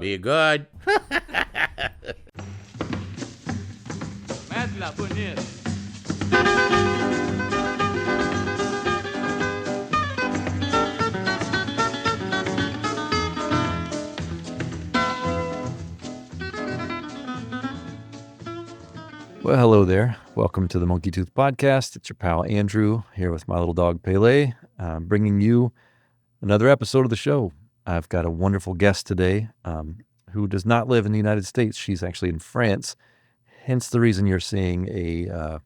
Be good. Well, hello there. Welcome to the Monkey Tooth Podcast. It's your pal Andrew here with my little dog Pele, bringing you another episode of the show. I've got a wonderful guest today who does not live in the United States. She's actually in France, hence the reason you're seeing a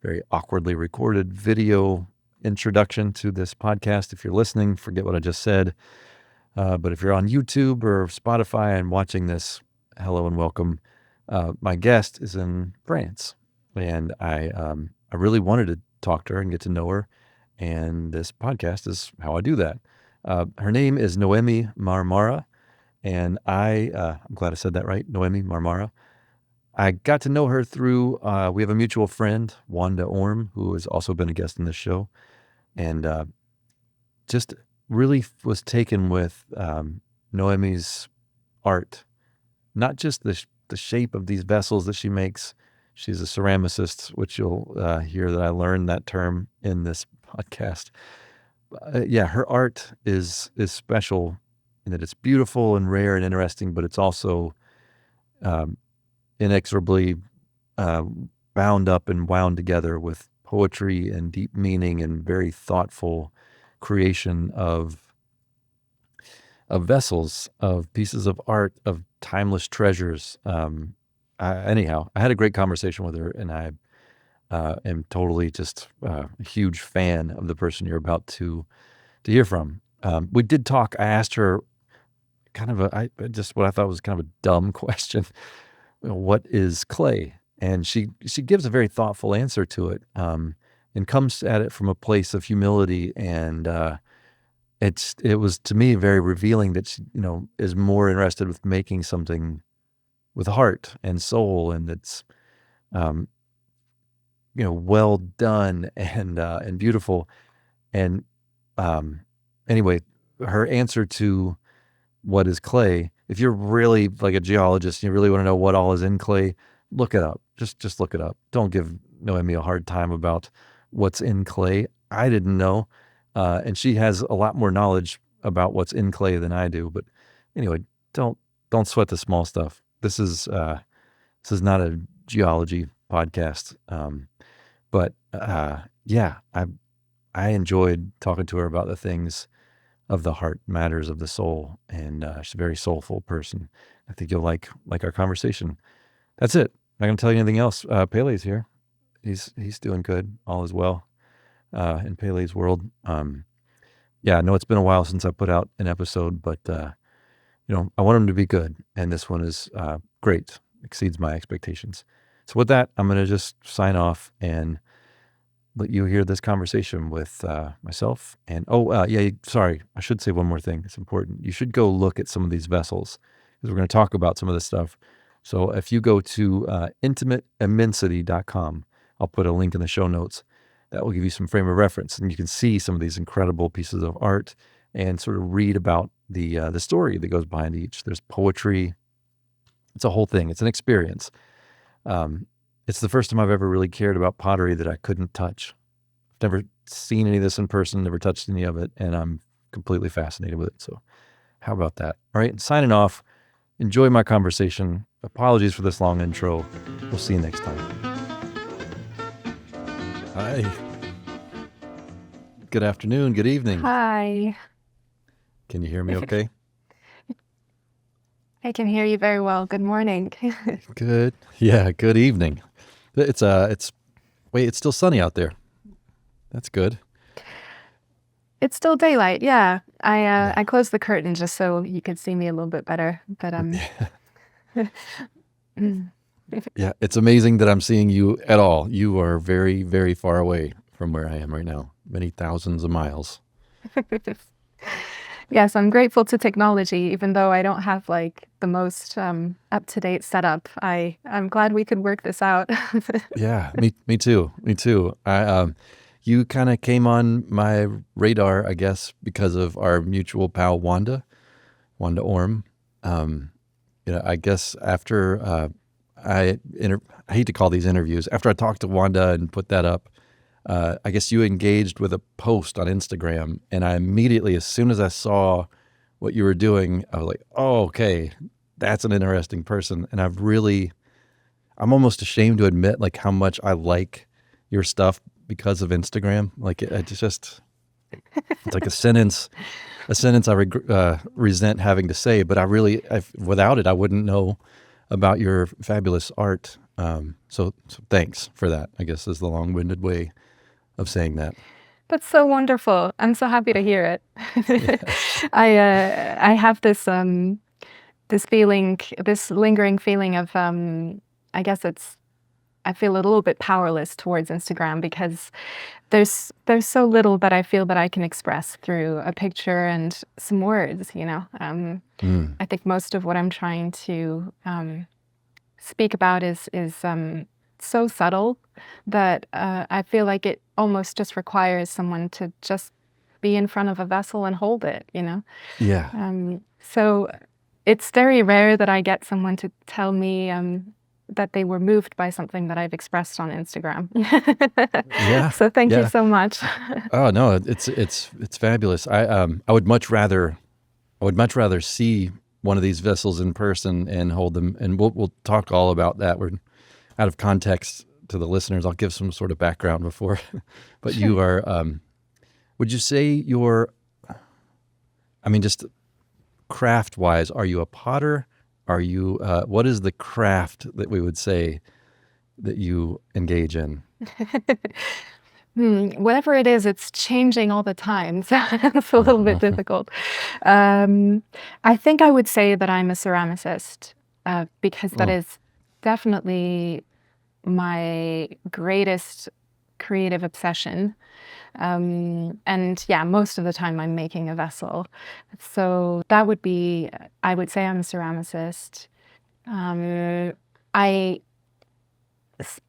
very awkwardly recorded video introduction to this podcast. If you're listening, forget what I just said. But if you're on YouTube or Spotify and watching this, hello and welcome. My guest is in France, and I really wanted to talk to her and get to know her, and this podcast is how I do that. Her name is Noémie Marmara, and I'm glad I said that right, Noémie Marmara. I got to know her through, we have a mutual friend, Wanda Orm, who has also been a guest in this show, and just really was taken with Noémie's art, not just the shape of these vessels that she makes. She's a ceramicist, which you'll hear that I learned that term in this podcast. Her art is special in that it's beautiful and rare and interesting, but it's also inexorably bound up and wound together with poetry and deep meaning and very thoughtful creation of vessels, of pieces of art, of timeless treasures. Anyhow, I had a great conversation with her, and I am totally just a huge fan of the person you're about to hear from. We did talk. I asked her kind of what I thought was kind of a dumb question. What is clay? And she gives a very thoughtful answer to it, and comes at it from a place of humility, and it was to me very revealing that she, is more interested with making something with heart and soul, and it's, well done and beautiful. And anyway, her answer to what is clay, if you're really like a geologist and you really want to know what all is in clay, look it up. Just look it up. Don't give Noémie a hard time about what's in clay. I didn't know. And she has a lot more knowledge about what's in clay than I do. But anyway, don't sweat the small stuff. This is not a geology podcast. But I enjoyed talking to her about the things of the heart, matters of the soul, and she's a very soulful person. I think you'll like our conversation. That's it. I'm not gonna tell you anything else. Pele's here. He's doing good. All is well. In Pele's world. I know it's been a while since I put out an episode, but I want them to be good, and this one is great, exceeds my expectations. So with that, I'm going to just sign off and let you hear this conversation with myself. And sorry, I should say one more thing. It's important. You should go look at some of these vessels, because we're going to talk about some of this stuff. So if you go to intimateimmensity.com, I'll put a link in the show notes. That will give you some frame of reference, and you can see some of these incredible pieces of art and sort of read about the story that goes behind each. There's poetry. It's a whole thing. It's an experience. It's the first time I've ever really cared about pottery that I couldn't touch. I've never seen any of this in person, never touched any of it, and I'm completely fascinated with it. So how about that? All right, signing off. Enjoy my conversation. Apologies for this long intro. We'll see you next time. Hi. Good afternoon. Good evening. Hi. Can you hear me okay? I can hear you very well. Good morning. Good. Yeah, good evening. It's still sunny out there. That's good. It's still daylight. Yeah. I closed the curtain just so you could see me a little bit better. But Yeah, it's amazing that I'm seeing you at all. You are very, very far away from where I am right now, many thousands of miles. Yes, I'm grateful to technology, even though I don't have like the most up-to-date setup. I'm glad we could work this out. Yeah, me too. You kind of came on my radar, I guess, because of our mutual pal Wanda Orm. I guess after I hate to call these interviews, after I talked to Wanda and put that up, I guess you engaged with a post on Instagram, and I immediately, as soon as I saw what you were doing, I was like, oh, okay, that's an interesting person. And I'm almost ashamed to admit like how much I like your stuff because of Instagram. Like it's like a sentence I resent having to say, but without it, I wouldn't know about your fabulous art. So thanks for that, I guess, is the long-winded way of saying that. That's so wonderful. I'm so happy to hear it. I have this feeling, this lingering feeling of I guess I feel a little bit powerless towards Instagram because there's so little that I feel that I can express through a picture and some words, Mm, I think most of what I'm trying to speak about is so subtle that I feel like it almost just requires someone to just be in front of a vessel and hold it. yeah, So it's very rare that I get someone to tell me that they were moved by something that I've expressed on Instagram. yeah, So thank you yeah. so much. Oh no, it's fabulous. I would much rather see one of these vessels in person and hold them, and we'll talk all about that. We're out of context to the listeners. I'll give some sort of background before, but Sure. you are. Would you say you're? I mean, just craft wise, are you a potter? Are you? What is the craft that we would say that you engage in? Whatever it is, it's changing all the time. So it's a little bit difficult. Um, I think I would say that I'm a ceramicist because that Oh, is definitely my greatest creative obsession. And yeah, most of the time I'm making a vessel. So that would be, I would say I'm a ceramicist. Um, I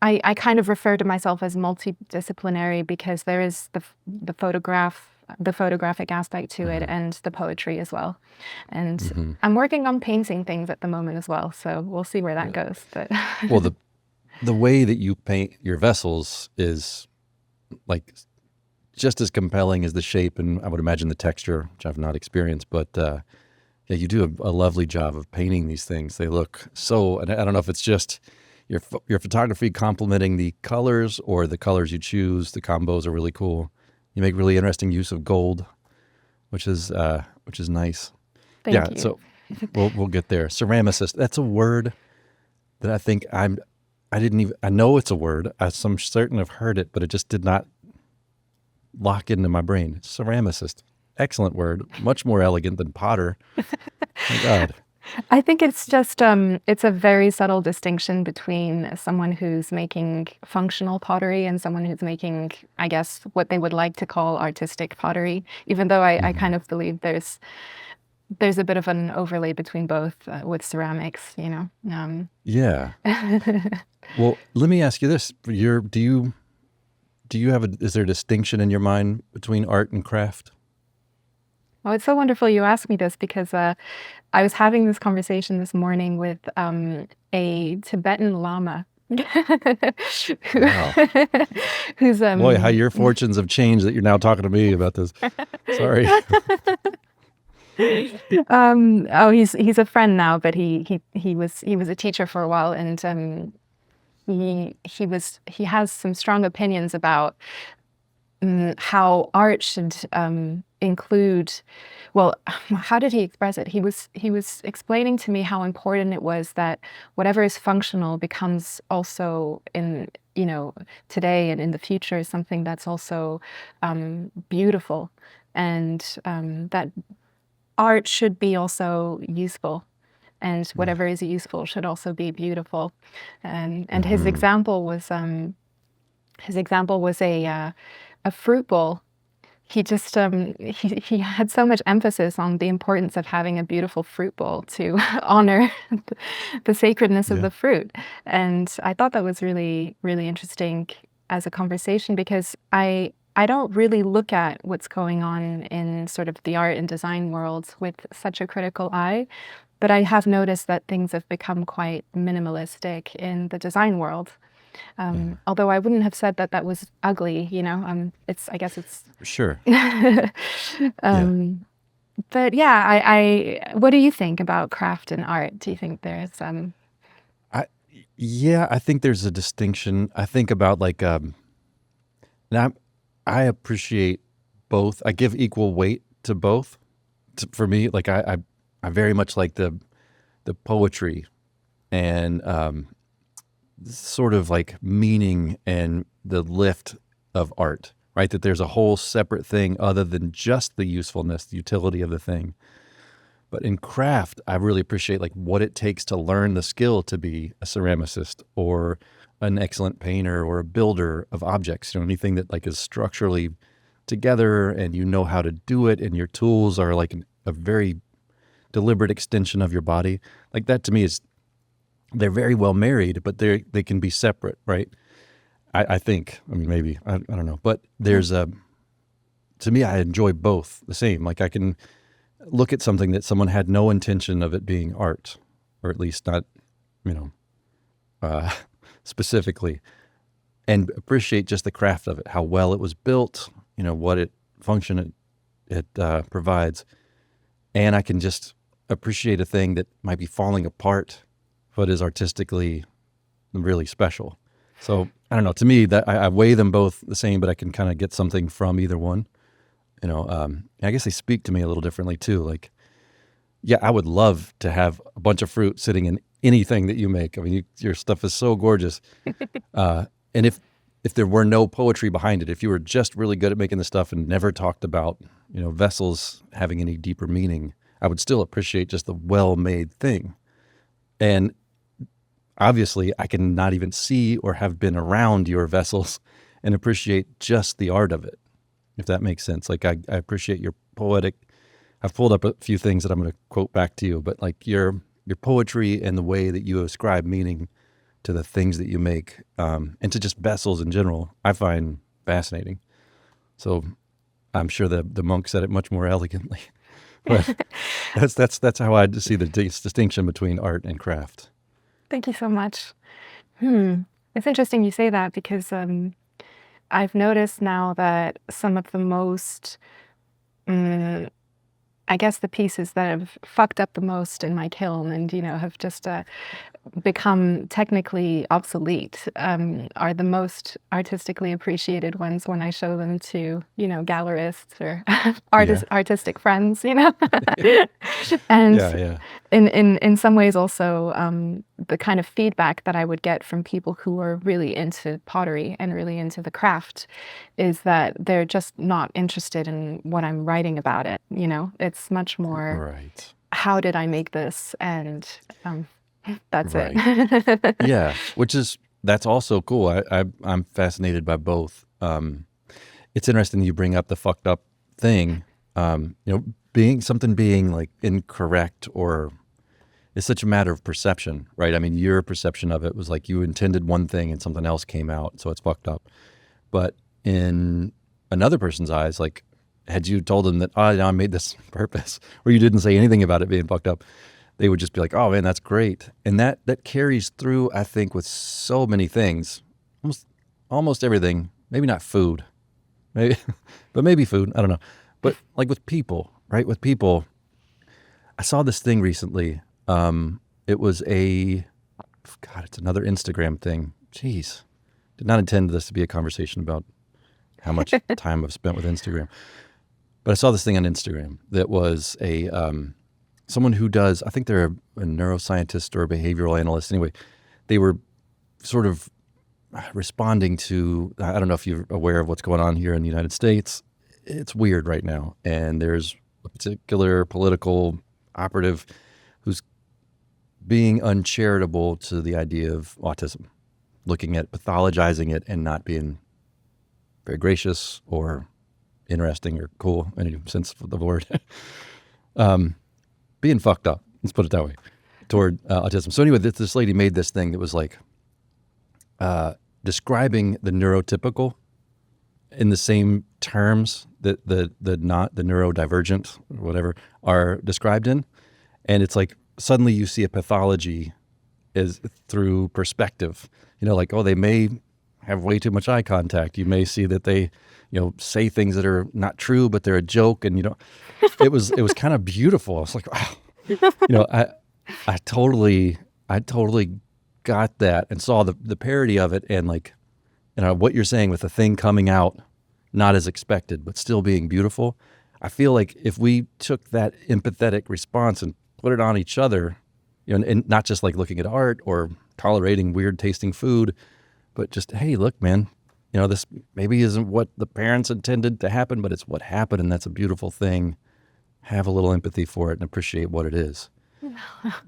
I kind of refer to myself as multidisciplinary because there is the photographic aspect to it, hmm and the poetry as well. And hmm I'm working on painting things at the moment as well, so we'll see where that yeah. goes. But Well, the way that you paint your vessels is like just as compelling as the shape, and I would imagine the texture, which I've not experienced. But yeah, you do a lovely job of painting these things. They look so, and I don't know if it's just your photography complementing the colors or the colors you choose. The combos are really cool. You make really interesting use of gold, which is nice. thank Yeah, you. so we'll get there. Ceramicist. That's a word that I didn't even. I know it's a word. I'm certain I've heard it, but it just did not lock into my brain. Ceramicist. Excellent word. Much more elegant than potter. My God. I think it's just it's a very subtle distinction between someone who's making functional pottery and someone who's making, I guess, what they would like to call artistic pottery. Even though I hmm kind of believe there's a bit of an overlay between both with ceramics. Yeah. Well, let me ask you this: do you have is there a distinction in your mind between art and craft? Well, it's so wonderful you asked me this because I was having this conversation this morning with a Tibetan lama who, Wow. who's Boy, how your fortunes have changed that you're now talking to me about this. Sorry. oh, he's a friend now, but he was a teacher for a while, and he has some strong opinions about how art should include. Well, how did he express it? He was explaining to me how important it was that whatever is functional becomes also in today and in the future something that's also beautiful, and that art should be also useful, and whatever is useful should also be beautiful. And Mm-hmm. his example was a fruit bowl. He had so much emphasis on the importance of having a beautiful fruit bowl to honor the sacredness of Yeah. the fruit. And I thought that was really, really interesting as a conversation because I don't really look at what's going on in sort of the art and design world with such a critical eye. But I have noticed that things have become quite minimalistic in the design world. Although I wouldn't have said that that was ugly, I guess it's, Sure. but yeah, what do you think about craft and art? Do you think there's, I think there's a distinction. I think about now I appreciate both. I give equal weight to both. For me, I very much like the poetry and sort of like meaning and the lift of art, right? That there's a whole separate thing other than just the usefulness, the utility of the thing. But in craft, I really appreciate like what it takes to learn the skill to be a ceramicist or an excellent painter or a builder of objects, anything that like is structurally together and you know how to do it and your tools are like a very deliberate extension of your body. Like that to me is, they're very well married, but they can be separate, right? I think, I mean, maybe, I don't know, but to me, I enjoy both the same. Like I can look at something that someone had no intention of it being art, or at least not, specifically, and appreciate just the craft of it, how well it was built, what function it provides. And I can just appreciate a thing that might be falling apart, but is artistically really special. So I don't know, to me that I weigh them both the same, but I can kind of get something from either one. I guess they speak to me a little differently too. Like, yeah, I would love to have a bunch of fruit sitting in anything that you make. I mean, your stuff is so gorgeous. And if there were no poetry behind it, if you were just really good at making the stuff and never talked about, vessels having any deeper meaning, I would still appreciate just the well-made thing. And obviously, I can not even see or have been around your vessels and appreciate just the art of it, if that makes sense. Like I appreciate your poetic. I've pulled up a few things that I'm going to quote back to you, but like your poetry and the way that you ascribe meaning to the things that you make, and to just vessels in general, I find fascinating. So I'm sure the monk said it much more elegantly, but that's how I see the distinction between art and craft. Thank you so much. It's interesting you say that because I've noticed now that some of the most, I guess the pieces that have fucked up the most in my kiln and, have just become technically obsolete are the most artistically appreciated ones when I show them to, gallerists or artistic friends, And in some ways also the kind of feedback that I would get from people who are really into pottery and really into the craft is that they're just not interested in what I'm writing about it. It's much more, right. How did I make this? And that's right. it. Yeah, that's also cool. I'm fascinated by both. It's interesting you bring up the fucked up thing. Being like incorrect or it's such a matter of perception, right? I mean, your perception of it was like you intended one thing and something else came out, so it's fucked up. But in another person's eyes, like had you told them that, I made this on purpose, or you didn't say anything about it being fucked up, they would just be like, oh man, that's great. And that carries through, I think, with so many things, almost everything, maybe not food, maybe, but maybe food, I don't know. But like with people, right? With people, I saw this thing recently. It was it's another Instagram thing. Jeez. Did not intend this to be a conversation about how much time I've spent with Instagram. But I saw this thing on Instagram that was someone who does, I think they're a neuroscientist or a behavioral analyst. Anyway, they were sort of responding to, I don't know if you're aware of what's going on here in the United States. It's weird right now. And there's a particular political operative who's being uncharitable to the idea of autism, looking at pathologizing it and not being very gracious or interesting or cool, in any sense of the word. Being fucked up, let's put it that way, toward autism. So anyway, this lady made this thing that was like describing the neurotypical in the same terms that the not the neurodivergent or whatever are described in. And it's like suddenly you see a pathology is through perspective. Like, oh, they may have way too much eye contact. You may see that they, say things that are not true, but they're a joke. And, it was kind of beautiful. I was like, wow, I totally got that and saw the parody of it. And like, what you're saying with the thing coming out, not as expected, but still being beautiful. I feel like if we took that empathetic response and put it on each other, and not just like looking at art or tolerating weird tasting food, but just, hey, look, man, this maybe isn't what the parents intended to happen, but it's what happened, and that's a beautiful thing. Have a little empathy for it and appreciate what it is.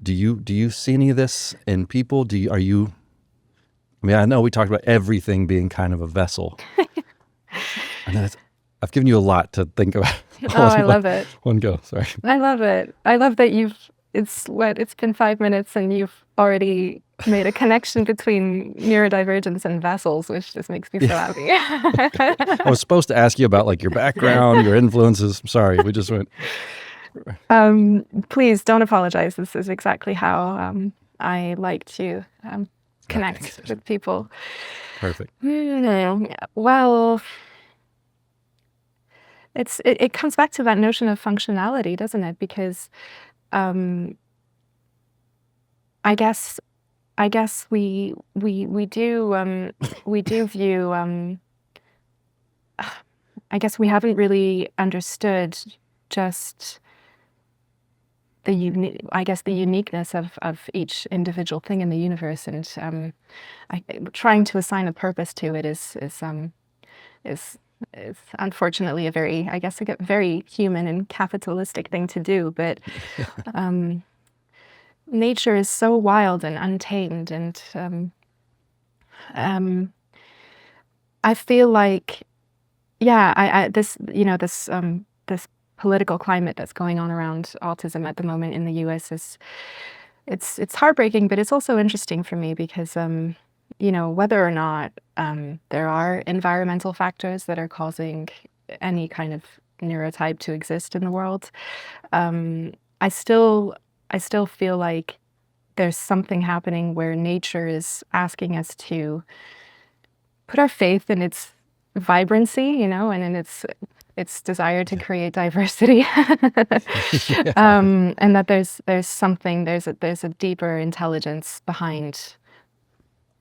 Do you see any of this in people? I know we talked about everything being kind of a vessel. I've given you a lot to think about. I love it. One go, sorry. I love it. I love that it's been 5 minutes and you've already made a connection between neurodivergence and vessels, which just makes me so happy. I was supposed to ask you about like your background, your influences. I'm sorry, we just went. Please don't apologize. This is exactly how I like to connect with people. Perfect. Well, it comes back to that notion of functionality, doesn't it? Because I guess we do view. I guess we haven't really understood just the uniqueness of each individual thing in the universe, and trying to assign a purpose to it is unfortunately a very human and capitalistic thing to do. But nature is so wild and untamed, and I feel like, this political climate that's going on around autism at the moment in the U.S. it's heartbreaking, but it's also interesting for me because whether or not there are environmental factors that are causing any kind of neurotype to exist in the world, I still feel like there's something happening where nature is asking us to put our faith in its vibrancy, and in its desire to create diversity, and that there's a deeper intelligence behind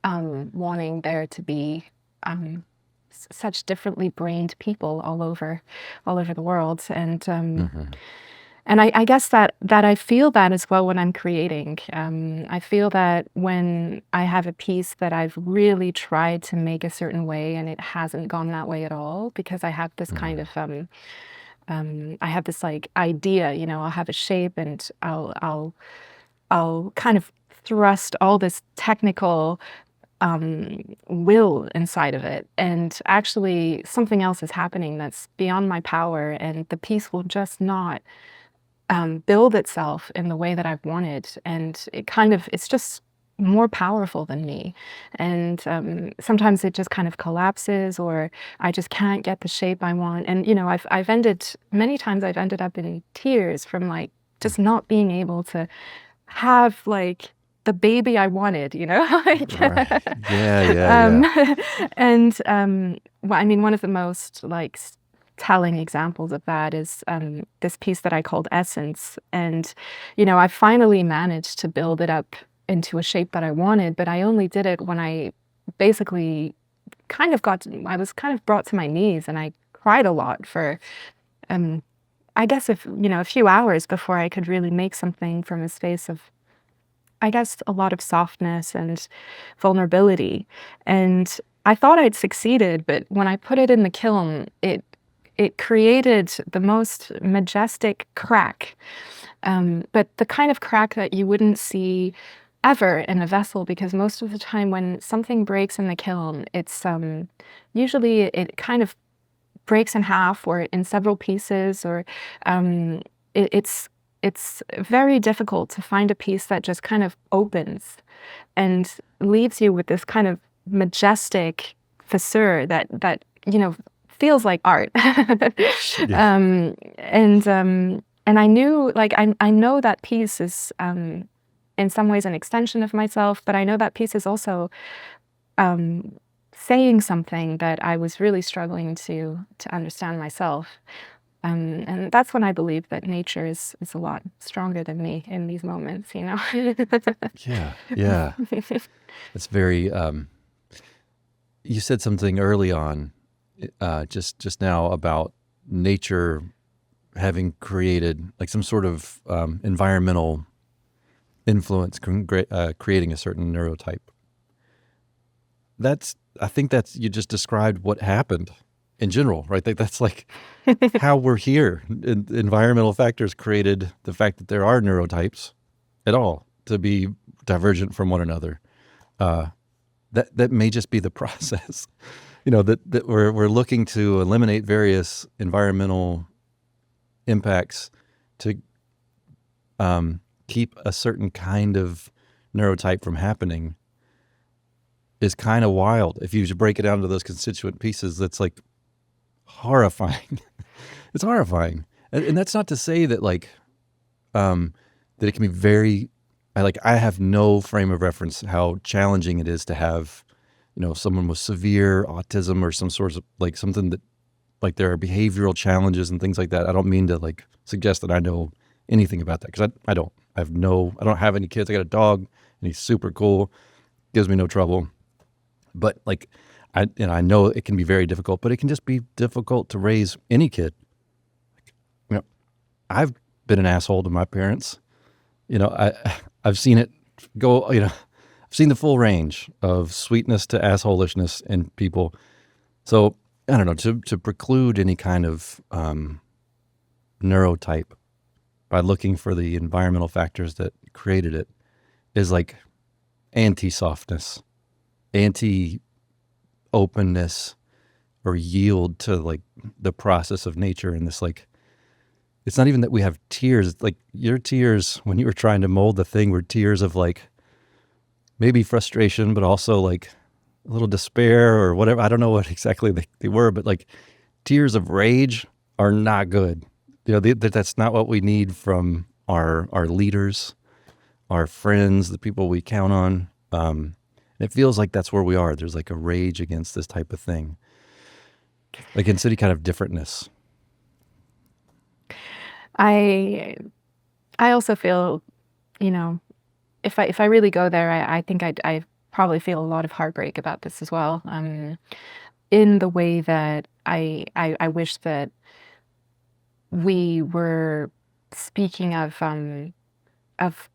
wanting there to be such differently brained people all over the world, and and I guess that I feel that as well when I'm creating. I feel that when I have a piece that I've really tried to make a certain way and it hasn't gone that way at all, because I have this kind of I have this like idea, I'll have a shape and I'll kind of thrust all this technical will inside of it, and actually something else is happening that's beyond my power, and the piece will just not build itself in the way that I've wanted, and it's just more powerful than me, and sometimes it just kind of collapses, or I just can't get the shape I want, and many times I've ended up in tears from like just not being able to have like the baby I wanted, like, right. Yeah. And one of the most like telling examples of that is this piece that I called Essence, and I finally managed to build it up into a shape that I wanted, but I only did it when I basically I was kind of brought to my knees, and I cried a lot for I guess a few hours before I could really make something from a space of, I guess, a lot of softness and vulnerability. And I thought I'd succeeded, but when I put it in the kiln, it created the most majestic crack, but the kind of crack that you wouldn't see ever in a vessel, because most of the time when something breaks in the kiln, it's usually it kind of breaks in half or in several pieces, or it's very difficult to find a piece that just kind of opens and leaves you with this kind of majestic fissure that feels like art. I knew, like, I know that piece is in some ways an extension of myself, but I know that piece is also saying something that I was really struggling to understand myself. And that's when I believe that nature is a lot stronger than me in these moments, you know? Yeah, yeah. It's very, you said something early on, just now about nature having created like some sort of environmental influence, creating a certain neurotype. I think you just described what happened in general, right? That's like how we're here. Environmental factors created the fact that there are neurotypes at all to be divergent from one another. That may just be the process, that we're looking to eliminate various environmental impacts to keep a certain kind of neurotype from happening is kind of wild. If you break it down to those constituent pieces, that's like horrifying. It's horrifying. And that's not to say that that it can be very, I have no frame of reference how challenging it is to have, someone with severe autism or some sort of something that there are behavioral challenges and things like that. I don't mean to suggest that I know anything about that, because I don't. I don't have any kids. I got a dog and he's super cool. Gives me no trouble. But I know it can be very difficult, but it can just be difficult to raise any kid. I've been an asshole to my parents. I've seen it go, I've seen the full range of sweetness to assholishness in people. So I don't know, to preclude any kind of neurotype by looking for the environmental factors that created it is like anti-softness, anti-openness, or yield to the process of nature. And this it's not even that we have tears. It's your tears when you were trying to mold the thing were tears of maybe frustration, but also a little despair or whatever. I don't know what exactly they were, but tears of rage are not good. That's not what we need from our leaders, our friends, the people we count on. It feels like that's where we are. There's a rage against this type of thing. Instead of kind of differentness. I also feel, if I really go there, I think I probably feel a lot of heartbreak about this as well. In the way that I wish that we were speaking of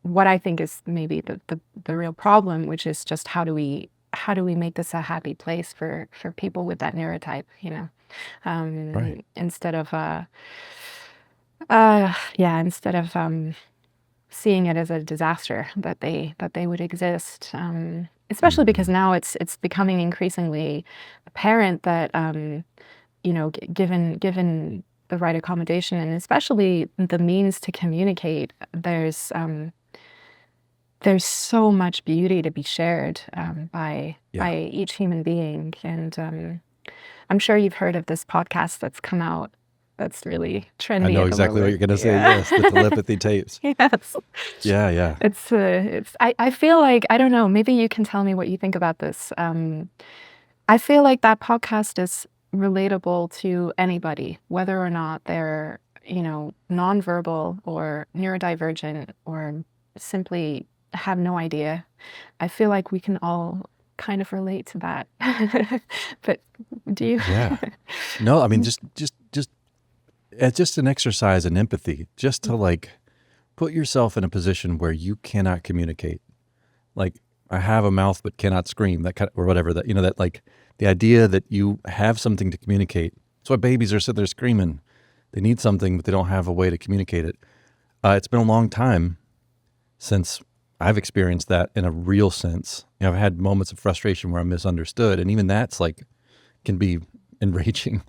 what I think is maybe the real problem, which is just how do we make this a happy place for people with that neurotype, Right. instead of seeing it as a disaster that they would exist. Especially because now it's becoming increasingly apparent that given the right accommodation and especially the means to communicate, there's so much beauty to be shared by each human being. And I'm sure you've heard of this podcast that's come out that's really trendy. I know at the exactly what moment. you're going to say. Yeah. Yes, the telepathy tapes. Yes. Yeah. It's I feel like, I don't know, maybe you can tell me what you think about this. I feel like that podcast is relatable to anybody, whether or not they're, nonverbal or neurodivergent or simply have no idea. I feel like we can all kind of relate to that. But do you? Yeah. No, I mean, just it's just an exercise in empathy, just to put yourself in a position where you cannot communicate. I have a mouth but cannot scream, that kind of, or whatever, that, that the idea that you have something to communicate. That's why babies are sitting there screaming. They need something, but they don't have a way to communicate it. It's been a long time since I've experienced that in a real sense. I've had moments of frustration where I'm misunderstood, and even that's can be enraging,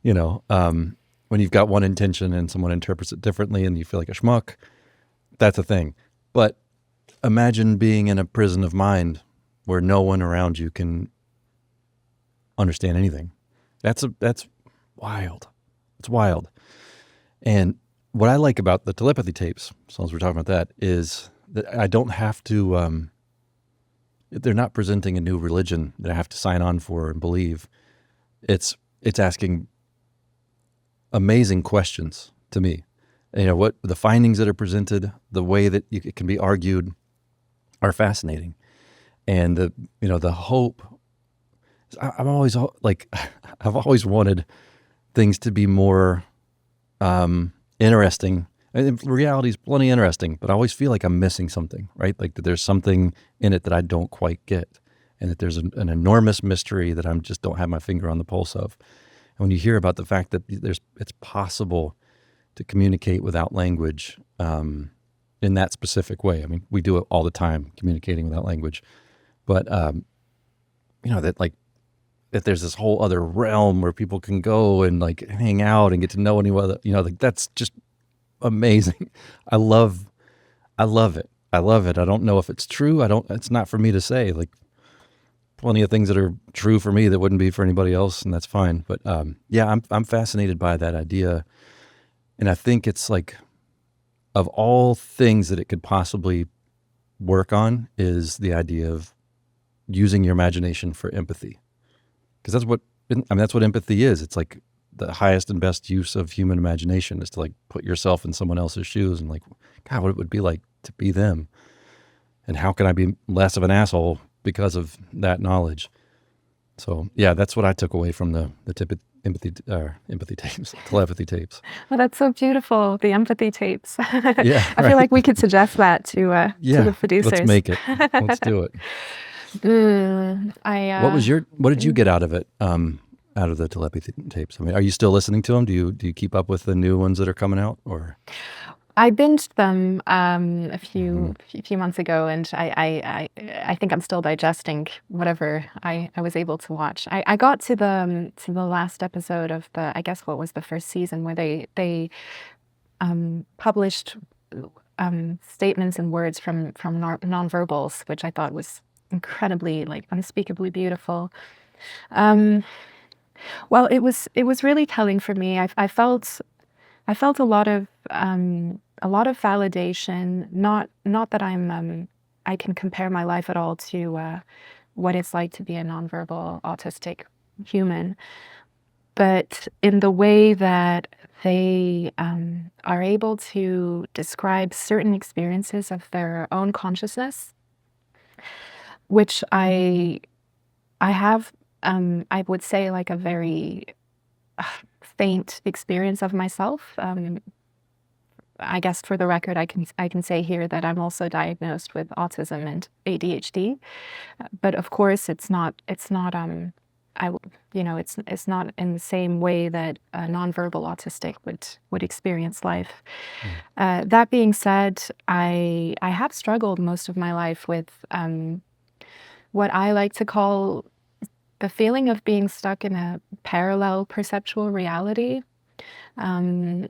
when you've got one intention and someone interprets it differently and you feel like a schmuck. That's a thing. But imagine being in a prison of mind where no one around you can understand anything. That's wild. It's wild. And what I like about the telepathy tapes, as long as we're talking about that, is that I don't have to, they're not presenting a new religion that I have to sign on for and believe. It's asking amazing questions to me. What the findings that are presented, the way that it can be argued are fascinating. And the hope, I'm always like, I've always wanted things to be more interesting. And reality is plenty interesting, but I always feel like I'm missing something, right? Like that there's something in it that I don't quite get, and that there's an enormous mystery that I just don't have my finger on the pulse of. And when you hear about the fact that it's possible to communicate without language in that specific way, I mean, we do it all the time, communicating without language, but that there's this whole other realm where people can go and like hang out and get to know anyone, like that's just amazing. I love it. I don't know if it's true. It's not for me to say. Like, plenty of things that are true for me that wouldn't be for anybody else, and that's fine. But yeah, I'm fascinated by that idea. And I think it's like, of all things that it could possibly work on, is the idea of using your imagination for empathy. Because that's what empathy is. It's like the highest and best use of human imagination is to like put yourself in someone else's shoes and like, God, what it would be like to be them. And how can I be less of an asshole because of that knowledge? So yeah, that's what I took away from the empathy tapes, telepathy tapes. Well, that's so beautiful, the empathy tapes. Yeah, I feel like we could suggest that to the producers. Let's make it. Let's do it. What did you get out of it? Out of the telepathy tapes? I mean, are you still listening to them? Do you keep up with the new ones that are coming out, or? I binged them a few months ago, and I think I'm still digesting whatever I was able to watch. I got to the last episode of I guess what was the first season, where they published statements and words from nonverbals, which I thought was incredibly, like, unspeakably beautiful. Well, it was really telling for me. I felt a lot of validation. Not that I can compare my life at all to what it's like to be a nonverbal autistic human, but in the way that they are able to describe certain experiences of their own consciousness, which I have, I would say, like a very faint experience of myself. I guess for the record, I can say here that I'm also diagnosed with autism and ADHD, but of course it's not it's not in the same way that a nonverbal autistic would experience life. That being said, I have struggled most of my life with what I like to call the feeling of being stuck in a parallel perceptual reality. And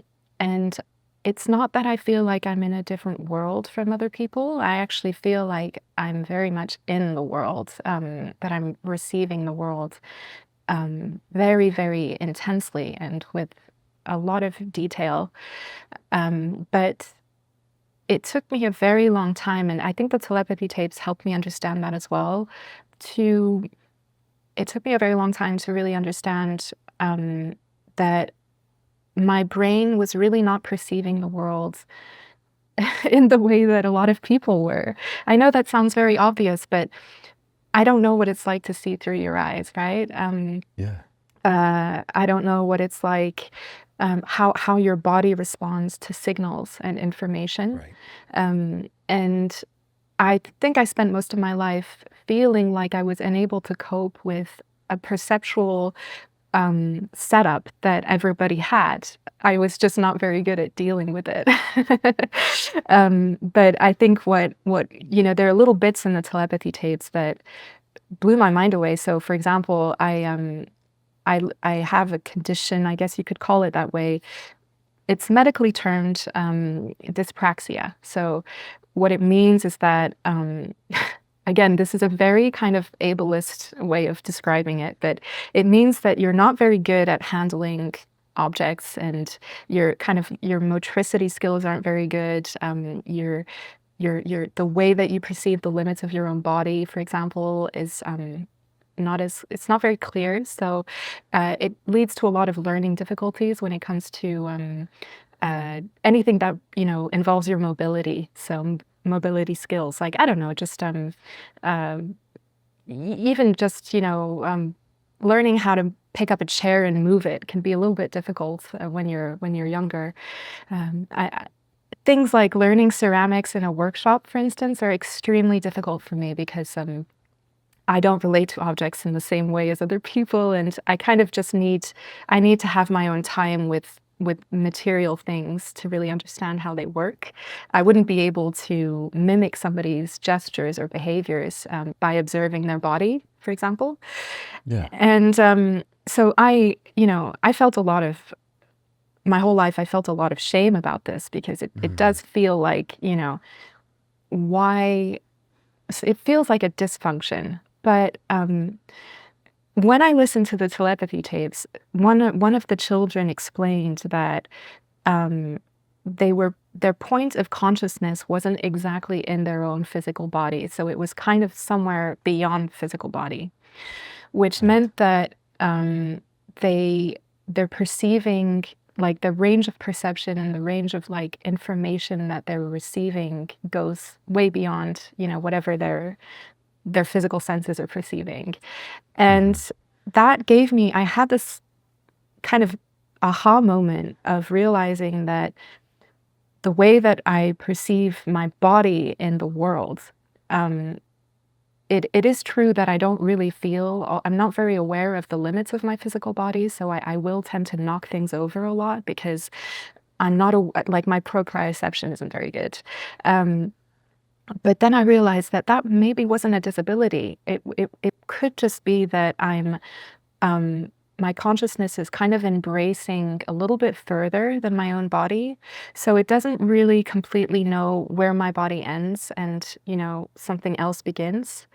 it's not that I feel like I'm in a different world from other people. I actually feel like I'm very much in the world, that I'm receiving the world very, very intensely and with a lot of detail. But it took me a very long time, and I think the telepathy tapes helped me understand that as well. It took me a very long time to really understand that my brain was really not perceiving the world in the way that a lot of people were. I know that sounds very obvious, but I don't know what it's like to see through your eyes, right? Yeah. I don't know what it's like, how your body responds to signals and information. Right. And I think I spent most of my life feeling like I was unable to cope with a perceptual setup that everybody had. I was just not very good at dealing with it. But I think what there are little bits in the telepathy tapes that blew my mind away. So, for example, I have a condition, I guess you could call it that way. It's medically termed dyspraxia. So what it means is that, again, this is a very kind of ableist way of describing it, but it means that you're not very good at handling objects, and your motricity skills aren't very good. Your the way that you perceive the limits of your own body, for example, is it's not very clear. So it leads to a lot of learning difficulties when it comes to anything that involves your mobility. So mobility skills, like, I don't know, just even just learning how to pick up a chair and move it can be a little bit difficult when you're younger. Things like learning ceramics in a workshop, for instance, are extremely difficult for me because I don't relate to objects in the same way as other people, and I kind of just need to have my own time with material things to really understand how they work. I wouldn't be able to mimic somebody's gestures or behaviors by observing their body, for example. Yeah. And so I felt my whole life, I felt a lot of shame about this because it does feel like, why, it feels like a dysfunction. But when I listened to the telepathy tapes, one of the children explained that their point of consciousness wasn't exactly in their own physical body. So it was kind of somewhere beyond physical body, which meant that they're perceiving, like, the range of perception and the range of like information that they're receiving goes way beyond whatever their physical senses are perceiving. And that gave me, I had this kind of aha moment of realizing that the way that I perceive my body in the world, it is true that I don't really feel, I'm not very aware of the limits of my physical body, so I will tend to knock things over a lot because I'm not, like, my proprioception isn't very good. But then I realized that maybe wasn't a disability. It could just be that my consciousness is kind of embracing a little bit further than my own body. So it doesn't really completely know where my body ends and, something else begins.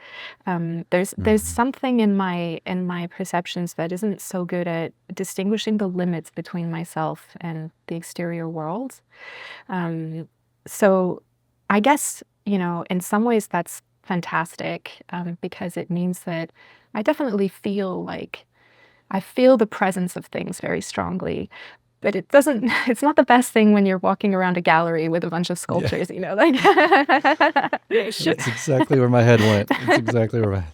There's something in my perceptions that isn't so good at distinguishing the limits between myself and the exterior world. So I guess, in some ways that's fantastic, because it means that I definitely feel I feel the presence of things very strongly, but it's not the best thing when you're walking around a gallery with a bunch of sculptures, like. That's exactly where my head went. That's exactly where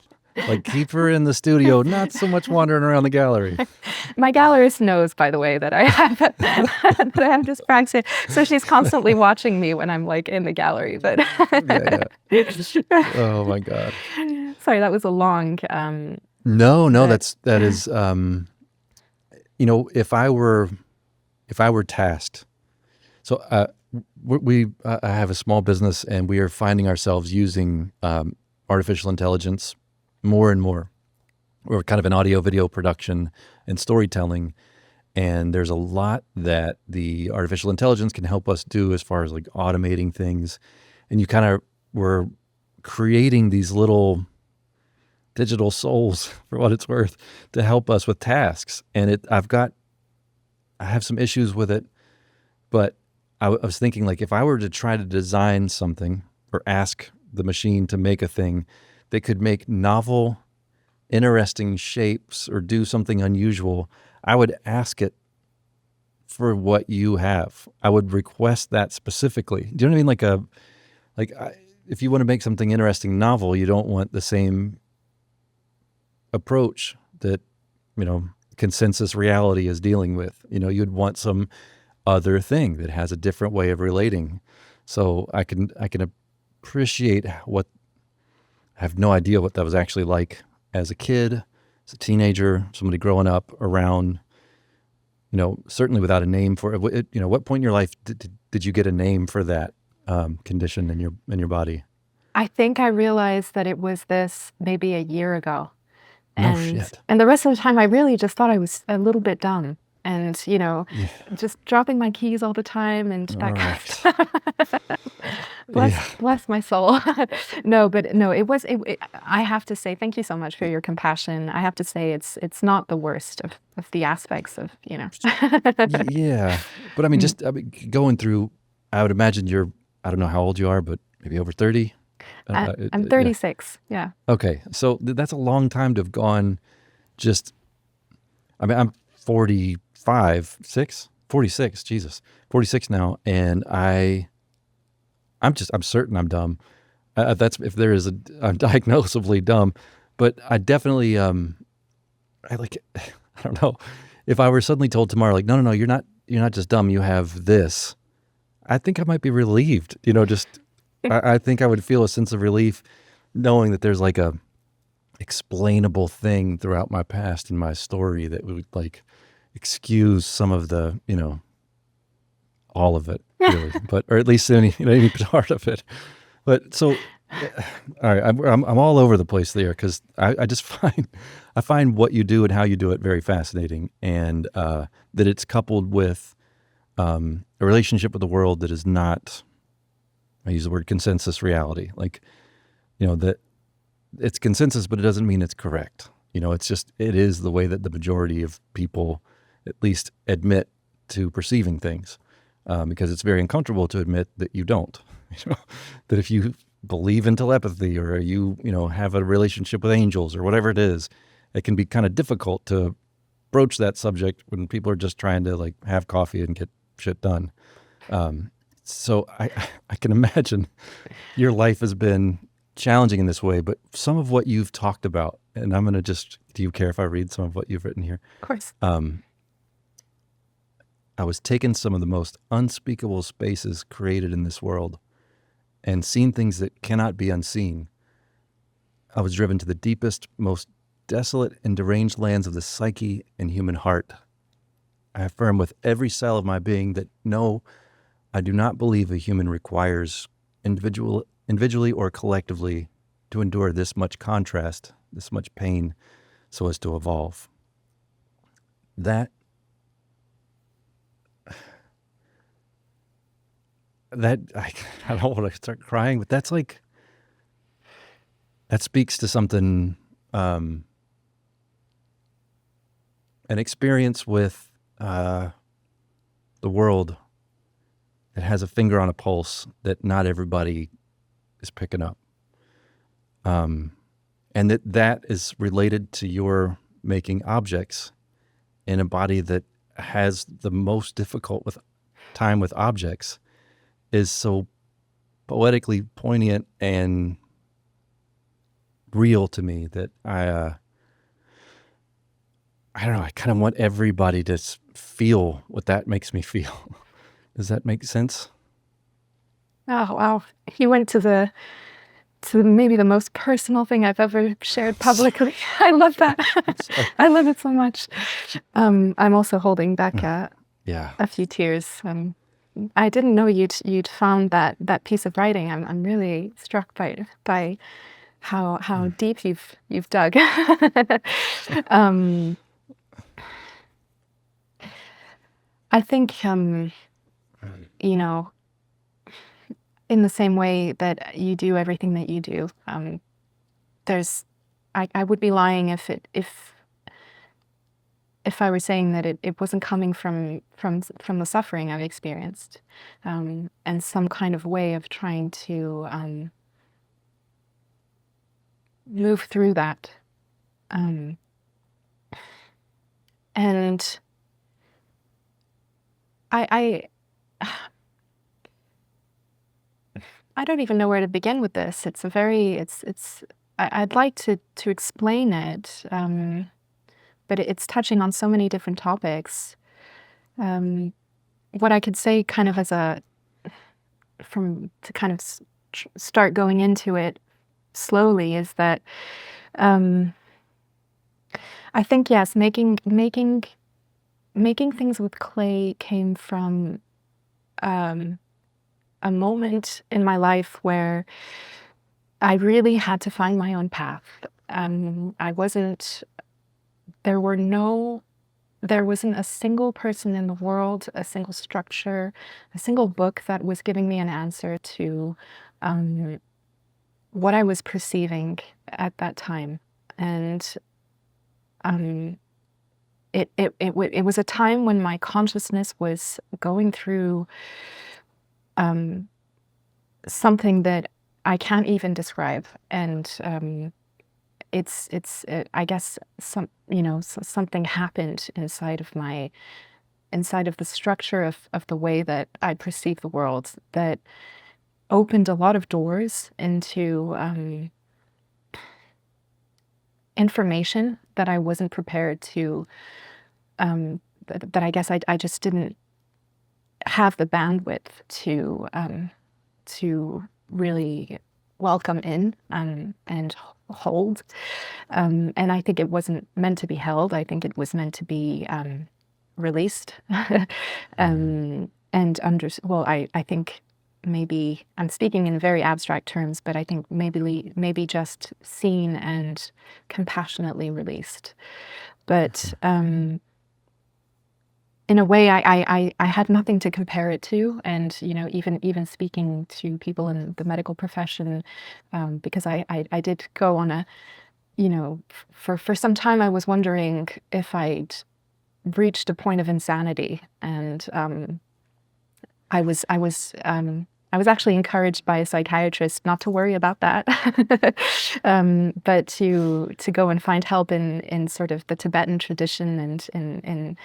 like, keep her in the studio, not so much wandering around the gallery. My gallerist knows, by the way, that I have this practice. So she's constantly watching me when I'm like in the gallery. But Oh my God. Sorry, that was a long. No, that is. If I were tasked, so I have a small business, and we are finding ourselves using artificial intelligence more and more. We're kind of an audio video production and storytelling, and there's a lot that the artificial intelligence can help us do as far as like automating things. And we're creating these little digital souls, for what it's worth, to help us with tasks. And I have some issues with it, but I was thinking, like, if I were to try to design something or ask the machine to make a thing that could make novel, interesting shapes or do something unusual, I would ask it for what you have. I would request that specifically. Do you know what I mean? If you want to make something interesting, novel, you don't want the same approach that, consensus reality is dealing with. You'd want some other thing that has a different way of relating. So I can appreciate I have no idea what that was actually like as a kid, as a teenager, somebody growing up around, certainly without a name for it. What point in your life did you get a name for that condition in your body? I think I realized that it was this maybe a year ago. No shit. And the rest of the time, I really just thought I was a little bit dumb. and Yeah. just dropping my keys all the time and that All kind right. of stuff. Yeah. Bless my soul. No, but no, I have to say thank you so much for your compassion. I have to say it's not the worst of the aspects of. Yeah. But I mean, Mm. just going through, I would imagine I don't know how old you are, but maybe over 30. I'm Yeah. 36. Yeah. Okay. So that's a long time to have gone just, I mean, I'm 45, 46, Jesus, 46 now. And I'm certain I'm dumb. That's if there is I'm diagnosably dumb, but I definitely, I like, I don't know, if I were suddenly told tomorrow, like, no, you're not just dumb, you have this. I think I might be relieved, I think I would feel a sense of relief knowing that there's like a explainable thing throughout my past and my story that would like excuse some of the, all of it really, but, or at least any part of it. But so, all right, I'm all over the place there because I just I find what you do and how you do it very fascinating, and that it's coupled with a relationship with the world that is not. I use the word consensus reality, like that it's consensus, but it doesn't mean it's correct. It is the way that the majority of people at least admit to perceiving things, because it's very uncomfortable to admit that you don't. That if you believe in telepathy or have a relationship with angels or whatever it is, it can be kind of difficult to broach that subject when people are just trying to like have coffee and get shit done. So I can imagine your life has been challenging in this way, but some of what you've talked about, and I'm going to do you care if I read some of what you've written here? Of course. I was taken some of the most unspeakable spaces created in this world and seen things that cannot be unseen. I was driven to the deepest, most desolate and deranged lands of the psyche and human heart. I affirm with every cell of my being that no, I do not believe a human requires individually or collectively to endure this much contrast, this much pain, so as to evolve. That I don't want to start crying, but that's like, that speaks to something, an experience with the world that has a finger on a pulse that not everybody is picking up. And that is related to your making objects in a body that has the most difficult time with objects is so poetically poignant and real to me that I don't know, I kind of want everybody to feel what that makes me feel. Does that make sense? Oh, wow. You went to maybe the most personal thing I've ever shared publicly. I love that. I love it so much. I'm also holding back Yeah. a few tears. I didn't know you'd found that piece of writing. I'm really struck by how deep you've dug. I think in the same way that you do everything that you do, I would be lying if I were saying that it wasn't coming from the suffering I've experienced, and some kind of way of trying to move through that. And I don't even know where to begin with this. I'd like to explain it, but it's touching on so many different topics. What I could say kind of to kind of start going into it slowly is that I think, yes, making things with clay came from a moment in my life where I really had to find my own path. There were no there wasn't a single person in the world, a single structure, a single book that was giving me an answer to what I was perceiving at that time. And it was a time when my consciousness was going through something that I can't even describe. And I guess something happened inside of the structure of the way that I perceive the world that opened a lot of doors into information that I wasn't prepared to, that I guess I just didn't have the bandwidth to really welcome in and hold. And I think it wasn't meant to be held. I think it was meant to be released. I think maybe I'm speaking in very abstract terms, but I think maybe just seen and compassionately released. But in a way, I had nothing to compare it to, and even speaking to people in the medical profession, because I did go on a, for some time I was wondering if I'd reached a point of insanity, and I was actually encouraged by a psychiatrist not to worry about that, but to go and find help in sort of the Tibetan tradition and in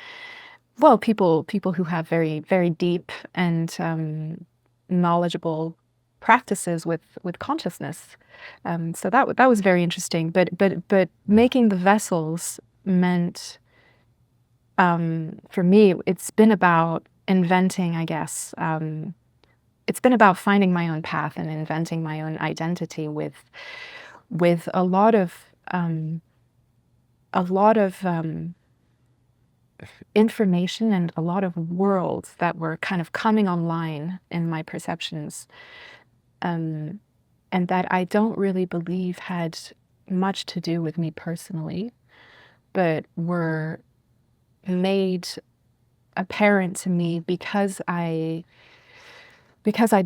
people who have very, very deep and knowledgeable practices with consciousness. So that was very interesting. But making the vessels meant, for me, it's been about inventing, I guess. It's been about finding my own path and inventing my own identity with a lot of information and a lot of worlds that were kind of coming online in my perceptions, and that I don't really believe had much to do with me personally, but were made apparent to me because I'd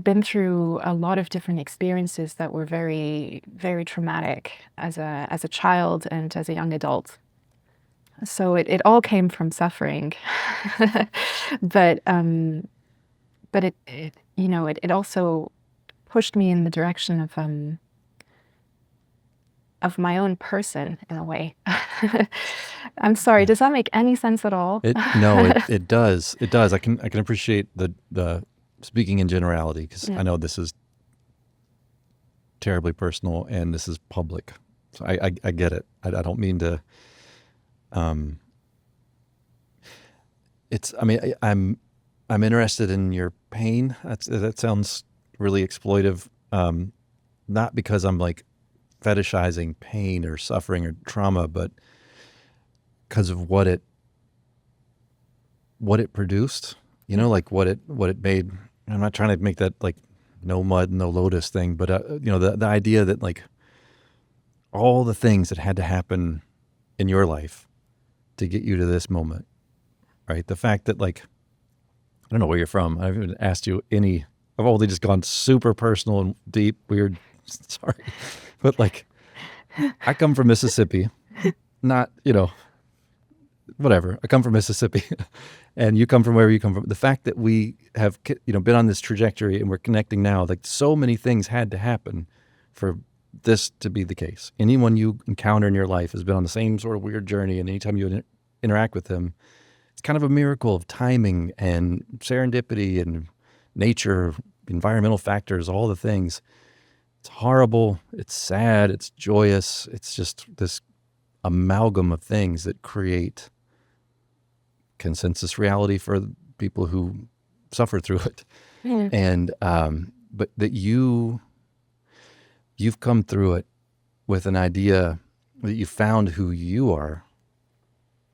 been through a lot of different experiences that were very, very traumatic as a child and as a young adult. So it all came from suffering, but it also pushed me in the direction of my own person in a way. I'm sorry. Does that make any sense at all? It does. It does. I can appreciate the speaking in generality, because I know this is terribly personal and this is public. So I get it. I don't mean to. I'm interested in your pain. That sounds really exploitive. Not because I'm like fetishizing pain or suffering or trauma, but because of what it produced. Like what it made. I'm not trying to make that like no mud, no lotus thing, but the idea that like all the things that had to happen in your life to get you to this moment, right? The fact that like, I don't know where you're from. I haven't asked you any. I've only just gone super personal and deep, weird. Sorry, but like, I come from Mississippi. Not whatever. I come from Mississippi, and you come from wherever you come from. The fact that we have been on this trajectory and we're connecting now, like so many things had to happen for this to be the case. Anyone you encounter in your life has been on the same sort of weird journey, and anytime you interact with them, it's kind of a miracle of timing and serendipity and nature, environmental factors, all the things. It's horrible, it's sad, it's joyous. It's just this amalgam of things that create consensus reality for people who suffer through it. And but that you've come through it with an idea that you found who you are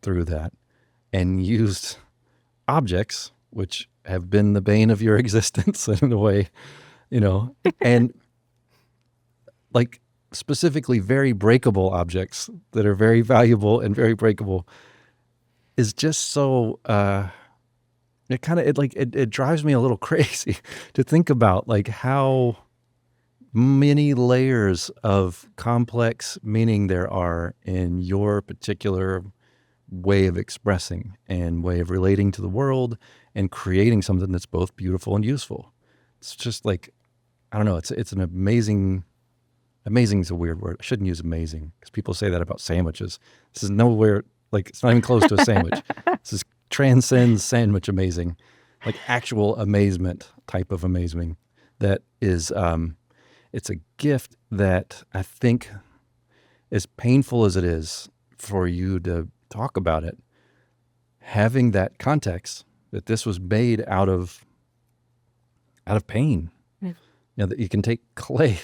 through that, and used objects which have been the bane of your existence in a way, and like specifically very breakable objects that are very valuable and very breakable, is just so it drives me a little crazy to think about like how many layers of complex meaning there are in your particular way of expressing and way of relating to the world and creating something that's both beautiful and useful. It's just like, I don't know, it's an amazing is a weird word. I shouldn't use amazing because people say that about sandwiches. This is nowhere, like, it's not even close to a sandwich. This is transcends sandwich amazing, like actual amazement type of amazing that is, it's a gift that I think, as painful as it is for you to talk about it, having that context that this was made out of pain. Yeah. You know, that you can take clay.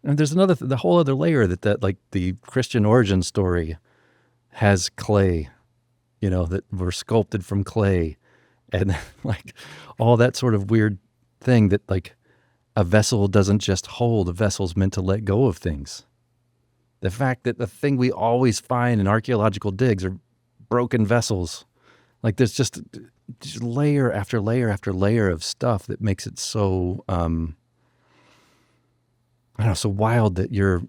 And there's the whole other layer that like the Christian origin story has clay, you know, that were sculpted from clay, and like all that sort of weird thing that like a vessel doesn't just hold, a vessel's meant to let go of things. The fact that the thing we always find in archaeological digs are broken vessels. Like there's just layer after layer after layer of stuff that makes it so, I don't know, so wild that you're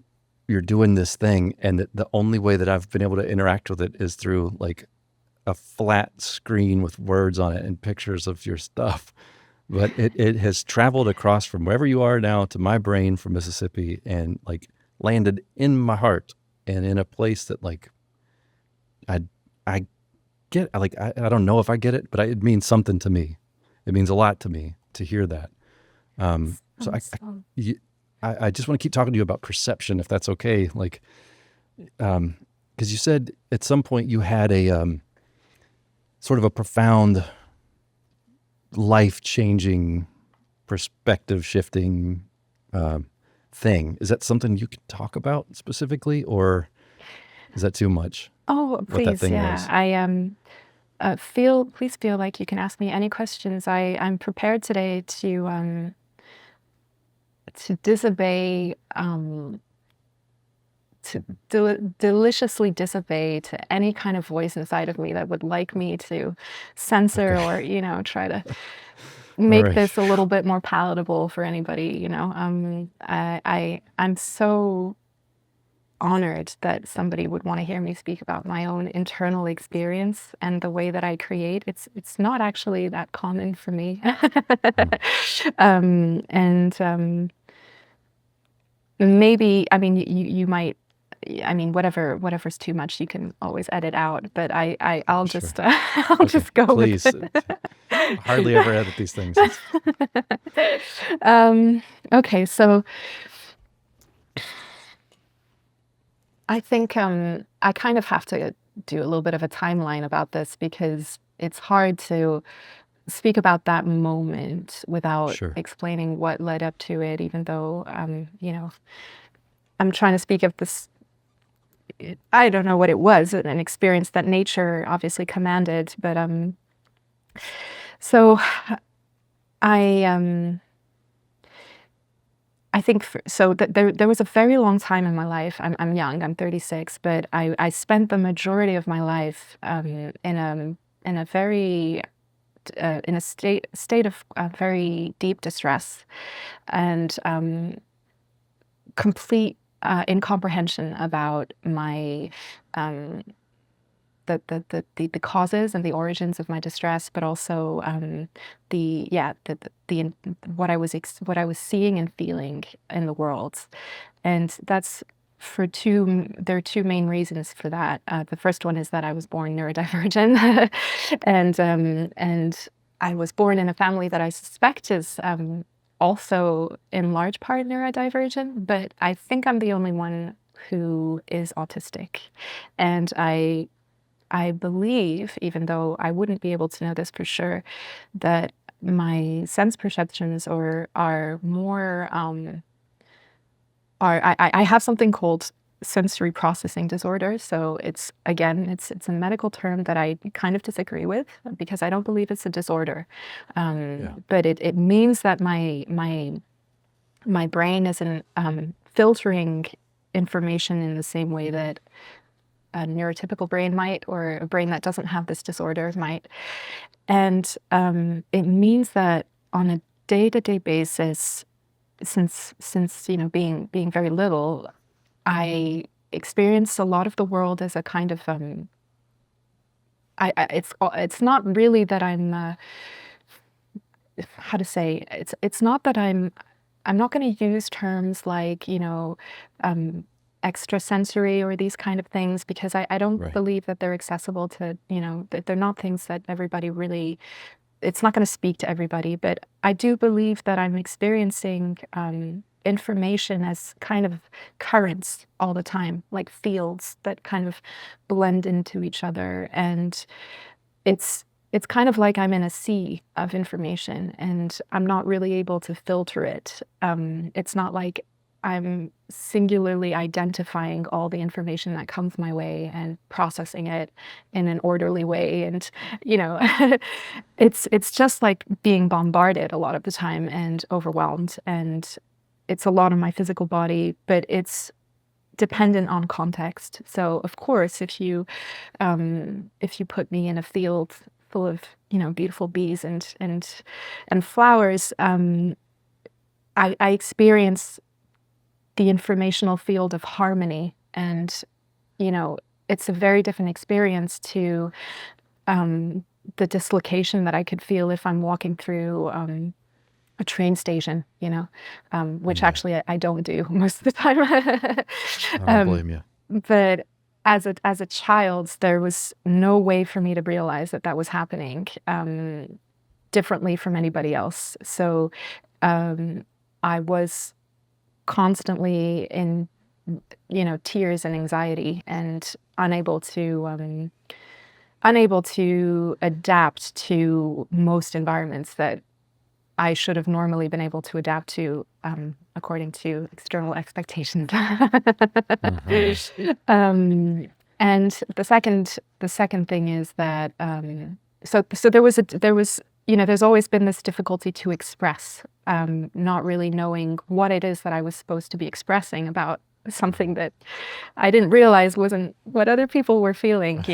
doing this thing, and that the only way that I've been able to interact with it is through like a flat screen with words on it and pictures of your stuff. But it has traveled across from wherever you are now to my brain from Mississippi, and like landed in my heart and in a place that like I get. I don't know if I get it, but it means something to me. It means a lot to me to hear that. So I just want to keep talking to you about perception, if that's okay. Like, because you said at some point you had a sort of a profound, life-changing, perspective-shifting thing. Is that something you could talk about specifically, or is that too much? Oh, What that please, thing yeah. was? Please feel like you can ask me any questions. I'm prepared today to disobey, deliciously disobey to any kind of voice inside of me that would like me to censor Okay. or, try to All make right. this a little bit more palatable for anybody. I'm so honored that somebody would want to hear me speak about my own internal experience and the way that I create. It's not actually that common for me. And maybe, I mean, you might, I mean, whatever's too much, you can always edit out, but I'll Sure. just, I'll Okay. just go with Please. I hardly ever edit these things. Okay, so I think I kind of have to do a little bit of a timeline about this, because it's hard to speak about that moment without Sure. explaining what led up to it, even though, I'm trying to speak of this. I don't know what it was, an experience that nature obviously commanded, but so I think there was a very long time in my life. I'm young. I'm 36, but I spent the majority of my life in a very in a state of very deep distress and complete incomprehension about my the causes and the origins of my distress, but also what I was seeing and feeling in the world. And that's there are two main reasons for that. The first one is that I was born neurodivergent, and I was born in a family that I suspect is also in large part neurodivergent, but I think I'm the only one who is autistic. And I believe, even though I wouldn't be able to know this for sure, that my sense perceptions are more I have something called sensory processing disorder. So it's a medical term that I kind of disagree with, because I don't believe it's a disorder. But it means that my brain isn't filtering information in the same way that a neurotypical brain might, or a brain that doesn't have this disorder might. And it means that on a day-to-day basis, since being very little, I experienced a lot of the world as a kind of it's not really that I'm how to say, it's not that I'm not going to use terms like extrasensory or these kind of things, because I don't Right. believe that they're accessible to, that they're not things that everybody really, it's not going to speak to everybody. But I do believe that I'm experiencing information as kind of currents all the time, like fields that kind of blend into each other. And it's kind of like I'm in a sea of information and I'm not really able to filter it. It's not like I'm singularly identifying all the information that comes my way and processing it in an orderly way. And, it's just like being bombarded a lot of the time and overwhelmed. And it's a lot on my physical body, but it's dependent on context. So of course, if you put me in a field full of beautiful bees and flowers, I experience the informational field of harmony, and it's a very different experience to the dislocation that I could feel if I'm walking through a train station, which Yeah. actually I don't do most of the time. I don't um, blame you. but as a child, there was no way for me to realize that that was happening differently from anybody else. So I was constantly in, tears and anxiety, and unable to adapt to most environments that I should have normally been able to adapt to, according to external expectations. Mhm. And the second thing is that so there's always been this difficulty to express, not really knowing what it is that I was supposed to be expressing about something that I didn't realize wasn't what other people were feeling.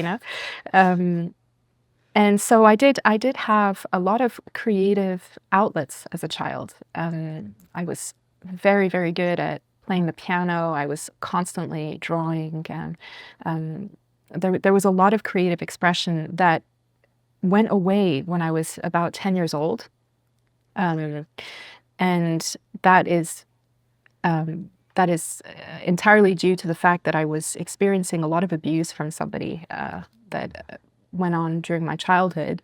And so I did have a lot of creative outlets as a child. I was very, very good at playing the piano. I was constantly drawing, and there was a lot of creative expression that went away when I was about 10 years old. Um, and that is entirely due to the fact that I was experiencing a lot of abuse from somebody that went on during my childhood.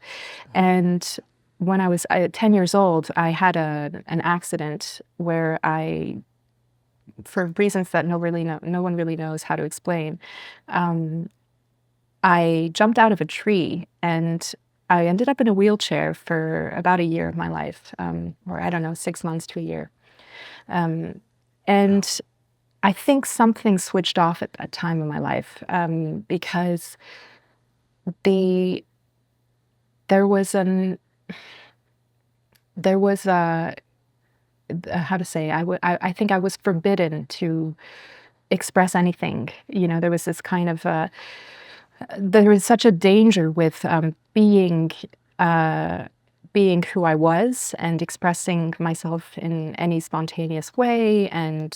And when I was 10 years old, I had an accident where for reasons that no one really knows how to explain, I jumped out of a tree and I ended up in a wheelchair for about a year of my life, or I don't know, 6 months to a year. And I think something switched off at that time in my life, because the there was a how to say, I think I was forbidden to express anything. There was this kind of there was such a danger with uh, being who I was and expressing myself in any spontaneous way, and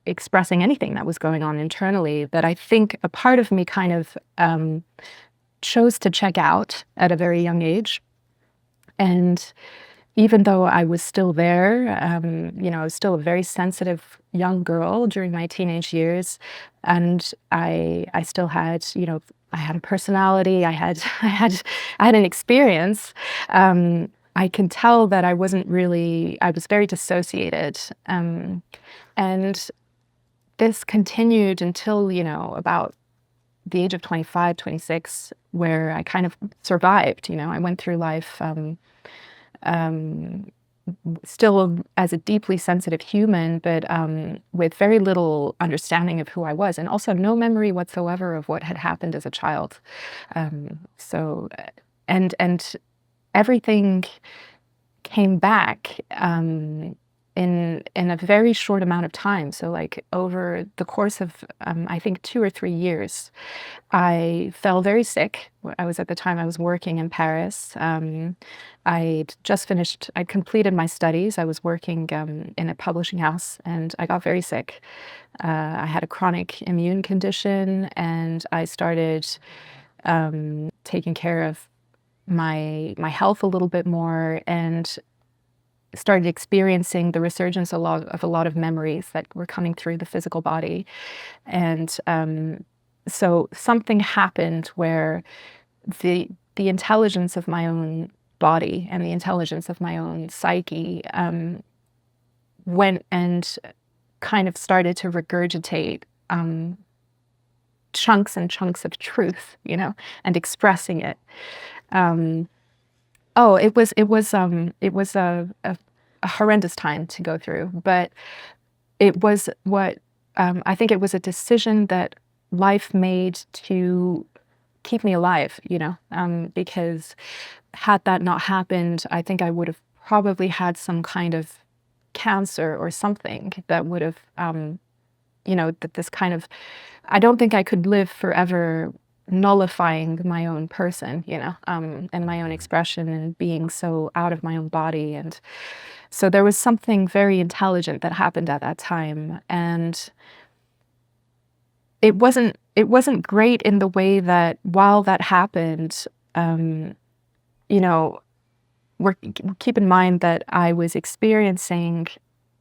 expressing anything that was going on internally, that I think a part of me kind of chose to check out at a very young age. And even though I was still there, I was still a very sensitive young girl during my teenage years, and I still had, I had a personality, I had an experience. I can tell that I was very dissociated, and this continued until, about the age of 25, 26, where I kind of survived. I went through life still as a deeply sensitive human, but with very little understanding of who I was, and also no memory whatsoever of what had happened as a child. So, and everything came back in a very short amount of time. So like over the course of I think 2 or 3 years, I fell very sick. At the time I was working in Paris. I'd completed my studies. I was working in a publishing house, and I got very sick. I had a chronic immune condition, and I started taking care of my health a little bit more, and started experiencing the resurgence of a lot of memories that were coming through the physical body. And so something happened where the intelligence of my own body and the intelligence of my own psyche went and kind of started to regurgitate chunks and chunks of truth, and expressing it. It was a horrendous time to go through, but it was what I think it was a decision that life made to keep me alive, because had that not happened, I think I would have probably had some kind of cancer or something that would have, that this kind of, I don't think I could live forever nullifying my own person, and my own expression, and being so out of my own body. And so there was something very intelligent that happened at that time. And it wasn't great in the way that while that happened, keep in mind that I was experiencing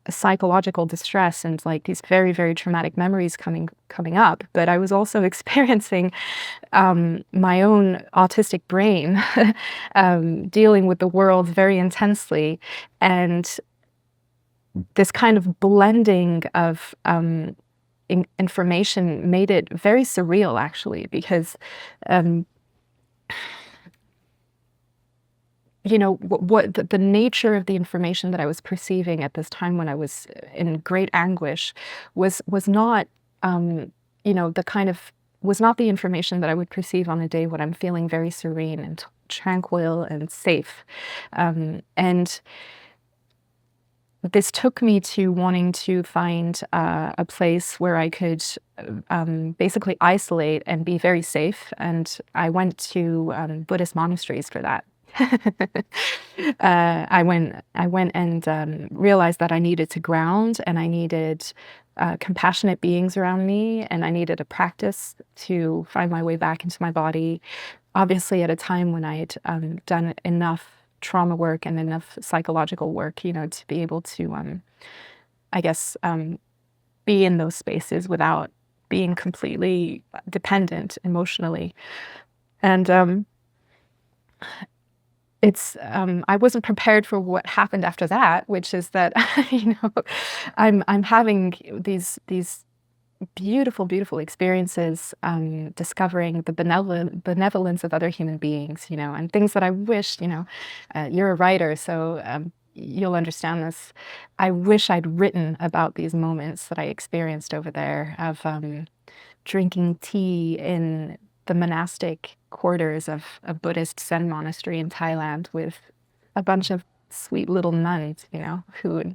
a psychological distress and like these very, very traumatic memories coming up. But I was also experiencing my own autistic brain dealing with the world very intensely. And this kind of blending of information made it very surreal, actually, because what the nature of the information that I was perceiving at this time when I was in great anguish was not was not the information that I would perceive on a day when I'm feeling very serene and tranquil and safe. And this took me to wanting to find a place where I could basically isolate and be very safe. And I went to Buddhist monasteries for that. I went and realized that I needed to ground, and I needed compassionate beings around me, and I needed a practice to find my way back into my body. Obviously, at a time when I had done enough trauma work and enough psychological work, to be able to, be in those spaces without being completely dependent emotionally. And I wasn't prepared for what happened after that, which is that, I'm having these beautiful, beautiful experiences, discovering the benevolence of other human beings, and things that I wish, you're a writer, so you'll understand this. I wish I'd written about these moments that I experienced over there of drinking tea in the monastic quarters of a Buddhist Zen monastery in Thailand with a bunch of sweet little nuns, who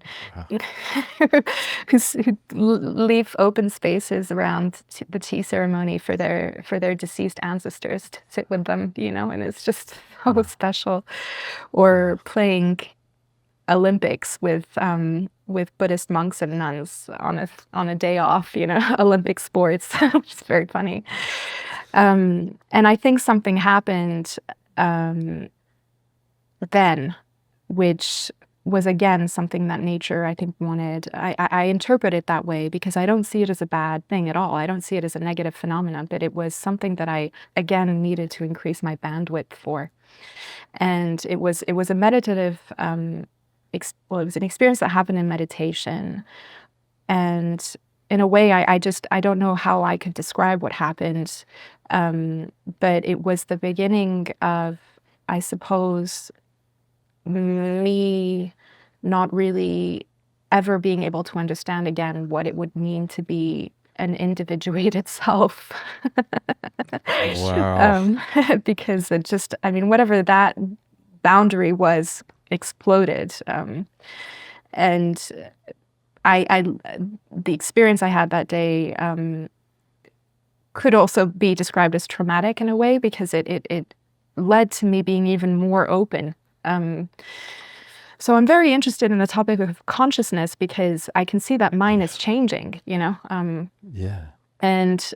leave open spaces around the tea ceremony for their deceased ancestors to sit with them, and it's just so special. Or playing Olympics with Buddhist monks and nuns on a day off, Olympic sports, which is very funny. And I think something happened then, which was again something that nature, I think, wanted. I interpret it that way because I don't see it as a bad thing at all. I don't see it as a negative phenomenon, but it was something that I again needed to increase my bandwidth for. And it was a meditative it was an experience that happened in meditation. And in a way, I don't know how I could describe what happened, but it was the beginning of, I suppose, me not really ever being able to understand again what it would mean to be an individuated self. Wow. Because it whatever that boundary was exploded. And I the experience I had that day could also be described as traumatic in a way, because it led to me being even more open. So I'm very interested in the topic of consciousness, because I can see that mine is changing, Yeah. and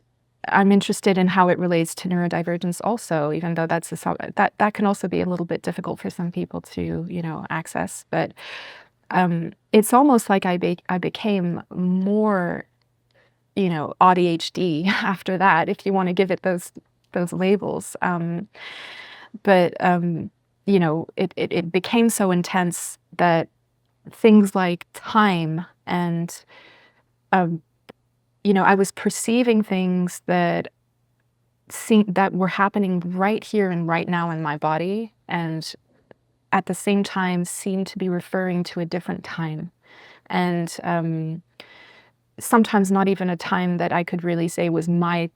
I'm interested in how it relates to neurodivergence also, even though that can also be a little bit difficult for some people to, access. But it's almost like I became more, ADHD after that, if you want to give it those labels. But it became so intense that things like time and I was perceiving things that were happening right here and right now in my body, and at the same time seemed to be referring to a different time. And sometimes not even a time that I could really say was my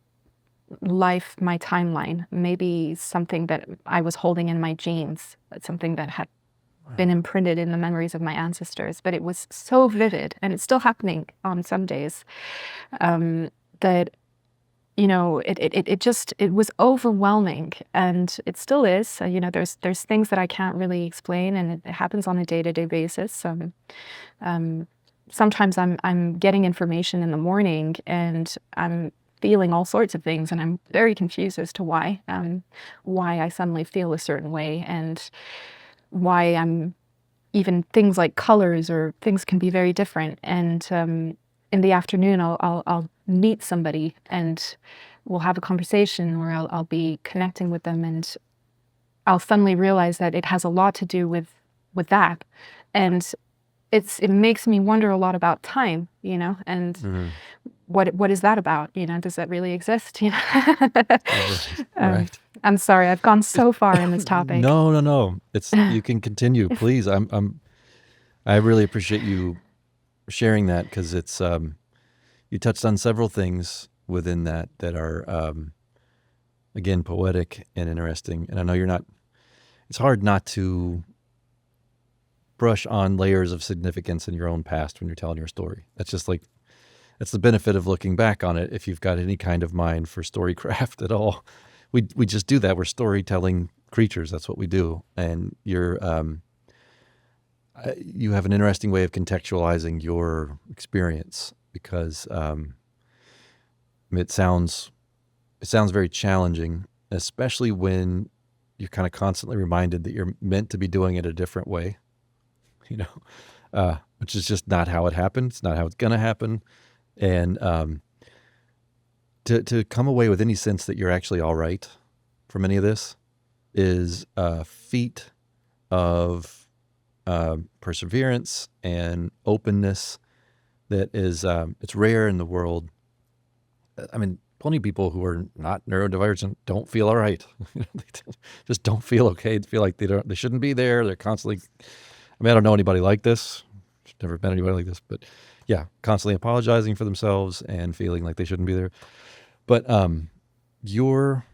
life, my timeline. Maybe something that I was holding in my genes, something that had been imprinted in the memories of my ancestors. But it was so vivid, and it's still happening on some days, that it was overwhelming, and it still is. There's things that I can't really explain, and it happens on a day-to-day basis. Sometimes I'm getting information in the morning, and I'm feeling all sorts of things, and I'm very confused as to why I suddenly feel a certain way, and why I'm even things like colors or things can be very different. And in the afternoon, I'll meet somebody, and we'll have a conversation, or I'll be connecting with them, and I'll suddenly realize that it has a lot to do with that. And it makes me wonder a lot about time, and what is that about? Does that really exist? Right. I'm sorry, I've gone so far in this topic. No. You can continue, please. I really appreciate you sharing that, because it's you touched on several things within that are again, poetic and interesting. And I know it's hard not to brush on layers of significance in your own past when you're telling your story. That's the benefit of looking back on it. If you've got any kind of mind for storycraft at all, we just do that. We're storytelling creatures. That's what we do. And you have an interesting way of contextualizing your experience, because it sounds very challenging, especially when you're kind of constantly reminded that you're meant to be doing it a different way, which is just not how it happened. It's not how it's going to happen. And to come away with any sense that you're actually all right from any of this is a feat of perseverance and openness that is it's rare in the world. I mean, plenty of people who are not neurodivergent don't feel all right. They just don't feel okay. They feel like they shouldn't be there. They're constantly. I mean, I don't know anybody like this. I've never met anybody like this, but yeah, constantly apologizing for themselves and feeling like they shouldn't be there. But you're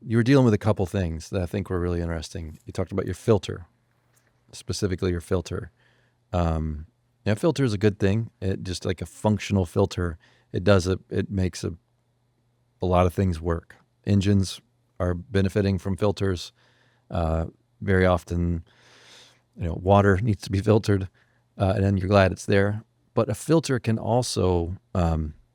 dealing with a couple things that I think were really interesting. You talked about your filter, specifically your filter. Filter is a good thing. It just like a functional filter. It makes a lot of things work. Engines are benefiting from filters. Very often, water needs to be filtered, and then you're glad it's there. But a filter can also,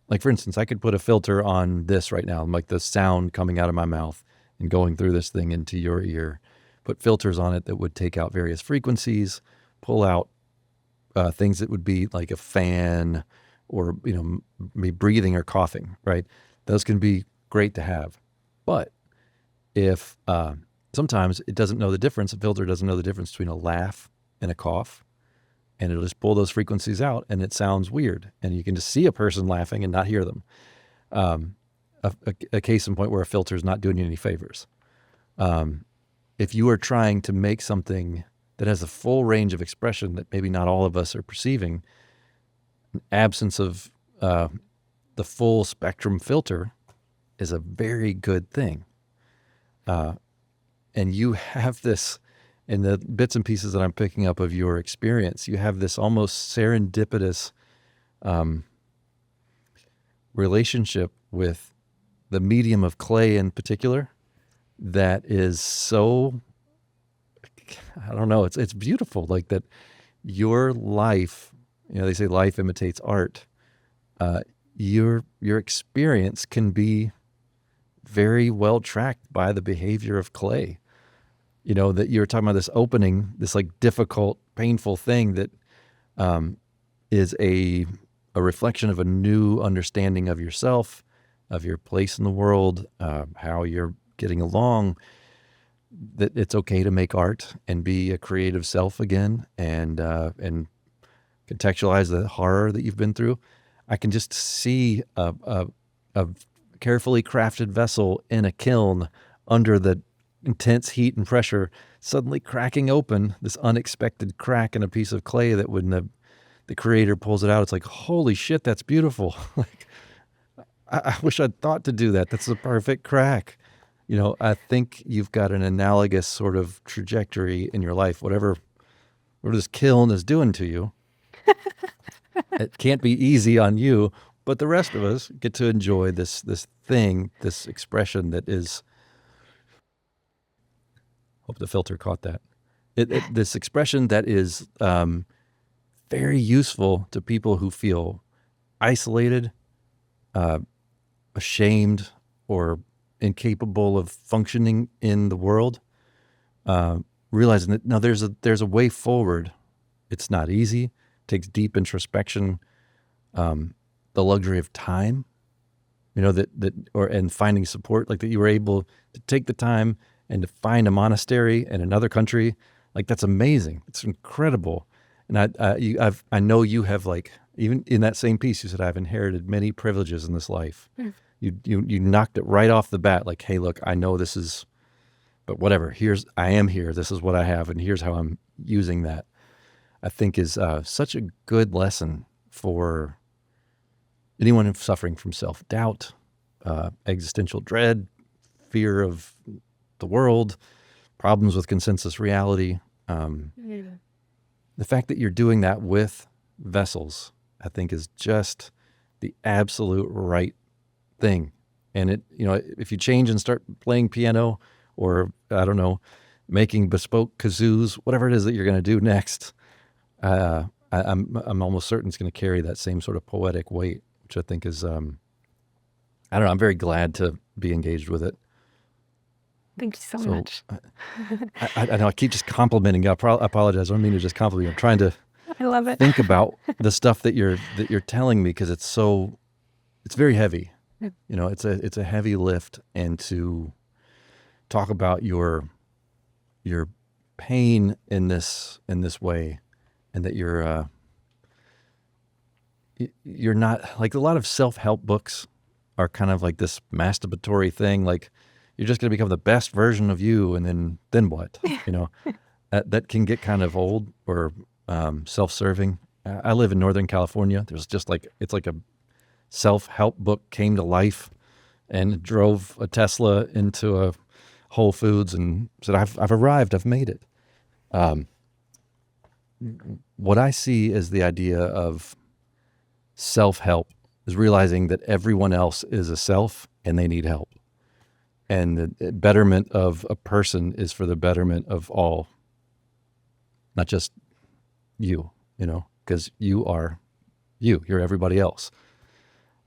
like for instance, I could put a filter on this right now, like the sound coming out of my mouth and going through this thing into your ear. Put filters on it that would take out various frequencies, pull out things that would be like a fan, or me breathing or coughing. Right? Those can be great to have, but if sometimes it doesn't know the difference. A filter doesn't know the difference between a laugh and a cough. And it'll just pull those frequencies out, and it sounds weird. And you can just see a person laughing and not hear them. A case in point where a filter is not doing you any favors. If you are trying to make something that has a full range of expression that maybe not all of us are perceiving, an absence of the full spectrum filter is a very good thing. And you have this in the bits and pieces that I'm picking up of your experience, you have this almost serendipitous relationship with the medium of clay in particular that is so, I don't know, it's beautiful. Like that your life, they say life imitates art. Your experience can be very well tracked by the behavior of clay. That you're talking about this opening, this like difficult, painful thing that is a reflection of a new understanding of yourself, of your place in the world, how you're getting along, that it's okay to make art and be a creative self again, and contextualize the horror that you've been through. I can just see a carefully crafted vessel in a kiln under the intense heat and pressure suddenly cracking open, this unexpected crack in a piece of clay that when the creator pulls it out, it's like, holy shit, that's beautiful. Like, I wish I'd thought to do that. That's the perfect crack. I think you've got an analogous sort of trajectory in your life. Whatever this kiln is doing to you, it can't be easy on you, but the rest of us get to enjoy this thing, this expression that is, hope the filter caught that. This expression that is very useful to people who feel isolated, ashamed, or incapable of functioning in the world. Realizing that now there's a way forward. It's not easy. It takes deep introspection, the luxury of time, and finding support, like that you were able to take the time and to find a monastery in another country. Like, that's amazing. It's incredible. And I know you have, like, even in that same piece, you said, I've inherited many privileges in this life. Mm. You knocked it right off the bat. Like, hey, look, I know this is, but whatever, I am here. This is what I have. And here's how I'm using that. I think is such a good lesson for anyone who's suffering from self-doubt, existential dread, fear of the world, problems with consensus reality. The fact that you're doing that with vessels, I think, is just the absolute right thing. And it, if you change and start playing piano, or I don't know, making bespoke kazoos, whatever it is that you're going to do next, I'm almost certain it's going to carry that same sort of poetic weight, which I think is, I don't know, I'm very glad to be engaged with it. Thank you so much. I know I keep just complimenting you. I apologize. I don't mean to just compliment you. I'm trying to I love it. Think about the stuff that you're telling me, because it's very heavy. It's a heavy lift, and to talk about your pain in this way, and that you're not, like, a lot of self-help books are kind of like this masturbatory thing, like you're just going to become the best version of you, and then what? That can get kind of old or self-serving. I live in Northern California. There's just it's like a self-help book came to life and drove a Tesla into a Whole Foods and said, I've arrived, I've made it. What I see as the idea of self-help is realizing that everyone else is a self and they need help. And the betterment of a person is for the betterment of all, not just you, because you are you're everybody else.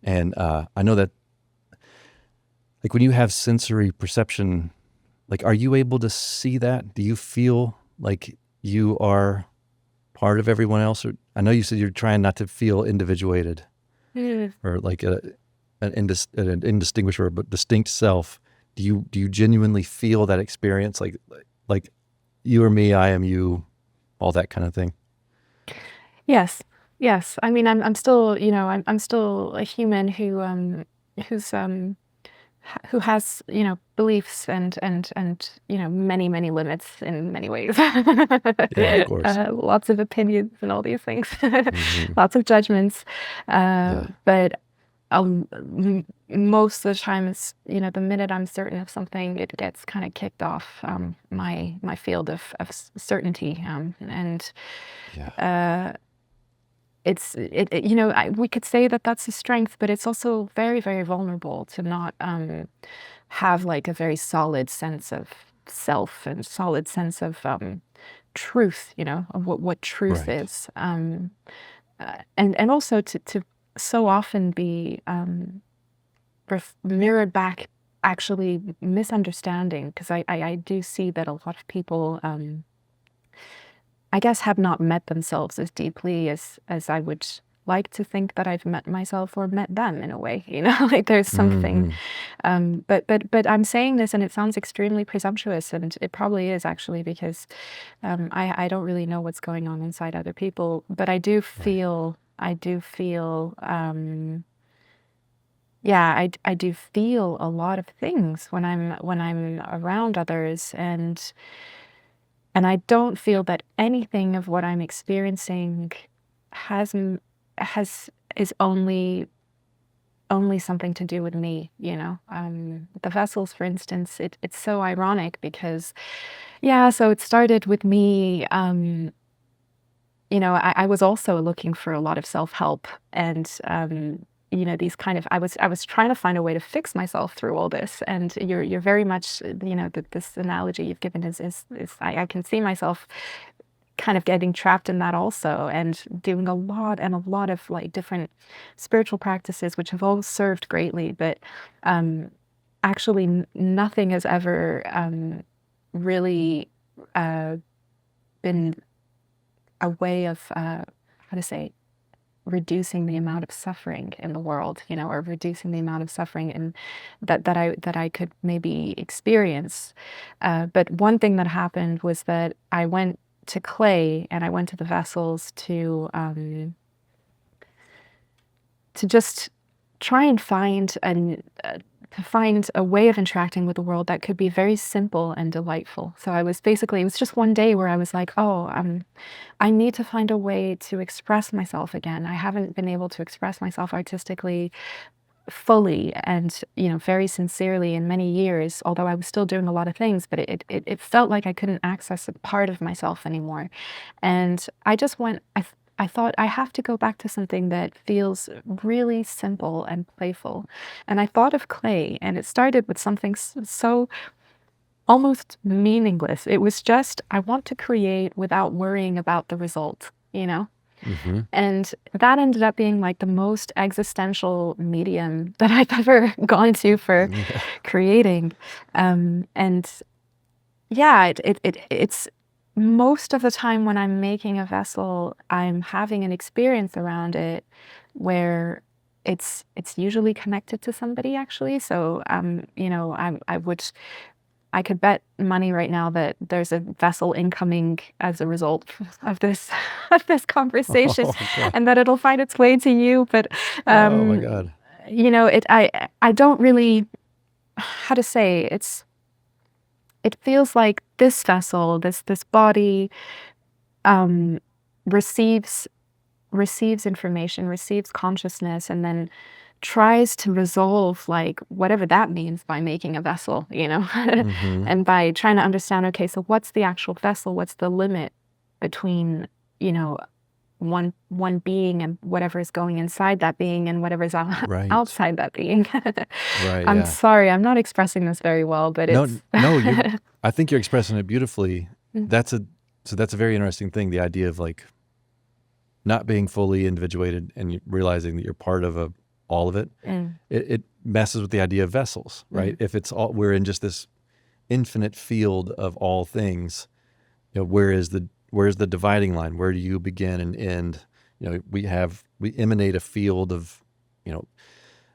And I know that, like, when you have sensory perception, like, are you able to see that? Do you feel like you are part of everyone else? Or I know you said you're trying not to feel individuated, or like an indistinguishable but distinct self. Do you genuinely feel that experience, like you or me, I am you, all that kind of thing? Yes. I mean, I'm still, I'm still a human who has, beliefs and many limits in many ways. Yeah, of course. Lots of opinions and all these things, lots of judgments. But most of the time, it's, the minute I'm certain of something, it gets kind of kicked off my field of certainty, and Yeah. we could say that that's a strength, but it's also very, very vulnerable to not have like a very solid sense of self and solid sense of truth, of what truth Right. is, and also to so often be mirrored back actually misunderstanding, because I do see that a lot of people, I guess, have not met themselves as deeply as I would like to think that I've met myself or met them in a way, like there's something. Hmm. But I'm saying this and it sounds extremely presumptuous, and it probably is actually, because I don't really know what's going on inside other people, but Right. yeah, I do feel a lot of things when I'm around others, and I don't feel that anything of what I'm experiencing has m- has is only something to do with me. The vessels, for instance, it's so ironic because, yeah, so it started with me. I was also looking for a lot of self-help, and these kind of I was trying to find a way to fix myself through all this. And you're very much, this analogy you've given is I can see myself kind of getting trapped in that also, and doing a lot of like different spiritual practices, which have all served greatly, but actually nothing has ever really been a way of how to say, reducing the amount of suffering in the world, or reducing the amount of suffering in that I could maybe experience. But one thing that happened was that I went to clay, and I went to the vessels to just try and to find a way of interacting with the world that could be very simple and delightful. So it was just one day where I was like, oh, I need to find a way to express myself again. I haven't been able to express myself artistically fully and, very sincerely in many years, although I was still doing a lot of things, but it felt like I couldn't access a part of myself anymore. And I just I thought I have to go back to something that feels really simple and playful. And I thought of clay, and it started with something so almost meaningless. It was just, I want to create without worrying about the result. Hmm. And that ended up being like the most existential medium that I've ever gone to for Yeah. creating. And yeah, it's most of the time when I'm making a vessel, I'm having an experience around it where it's usually connected to somebody, actually. So I could bet money right now that there's a vessel incoming as a result of this of this conversation, Oh God. and that it'll find its way to you. But Oh my um, God. I don't really, how to say, it feels like this vessel, this body, um, receives information, receives consciousness, and then tries to resolve like whatever that means by making a vessel. Hmm. And by trying to understand, okay, so what's the actual vessel? What's the limit between, you know, one being and whatever is going inside that being and whatever is Right. outside that being. Right. I'm Yeah. sorry, I'm not expressing this very well, but No, it's no, I think you're expressing it beautifully. That's a, so that's a very interesting thing. The idea of like not being fully individuated and realizing that you're part of all of it. Mm, It messes with the idea of vessels, right? mm, If it's all, we're in just this infinite field of all things, where's the dividing line? Where do you begin and end? We emanate a field of,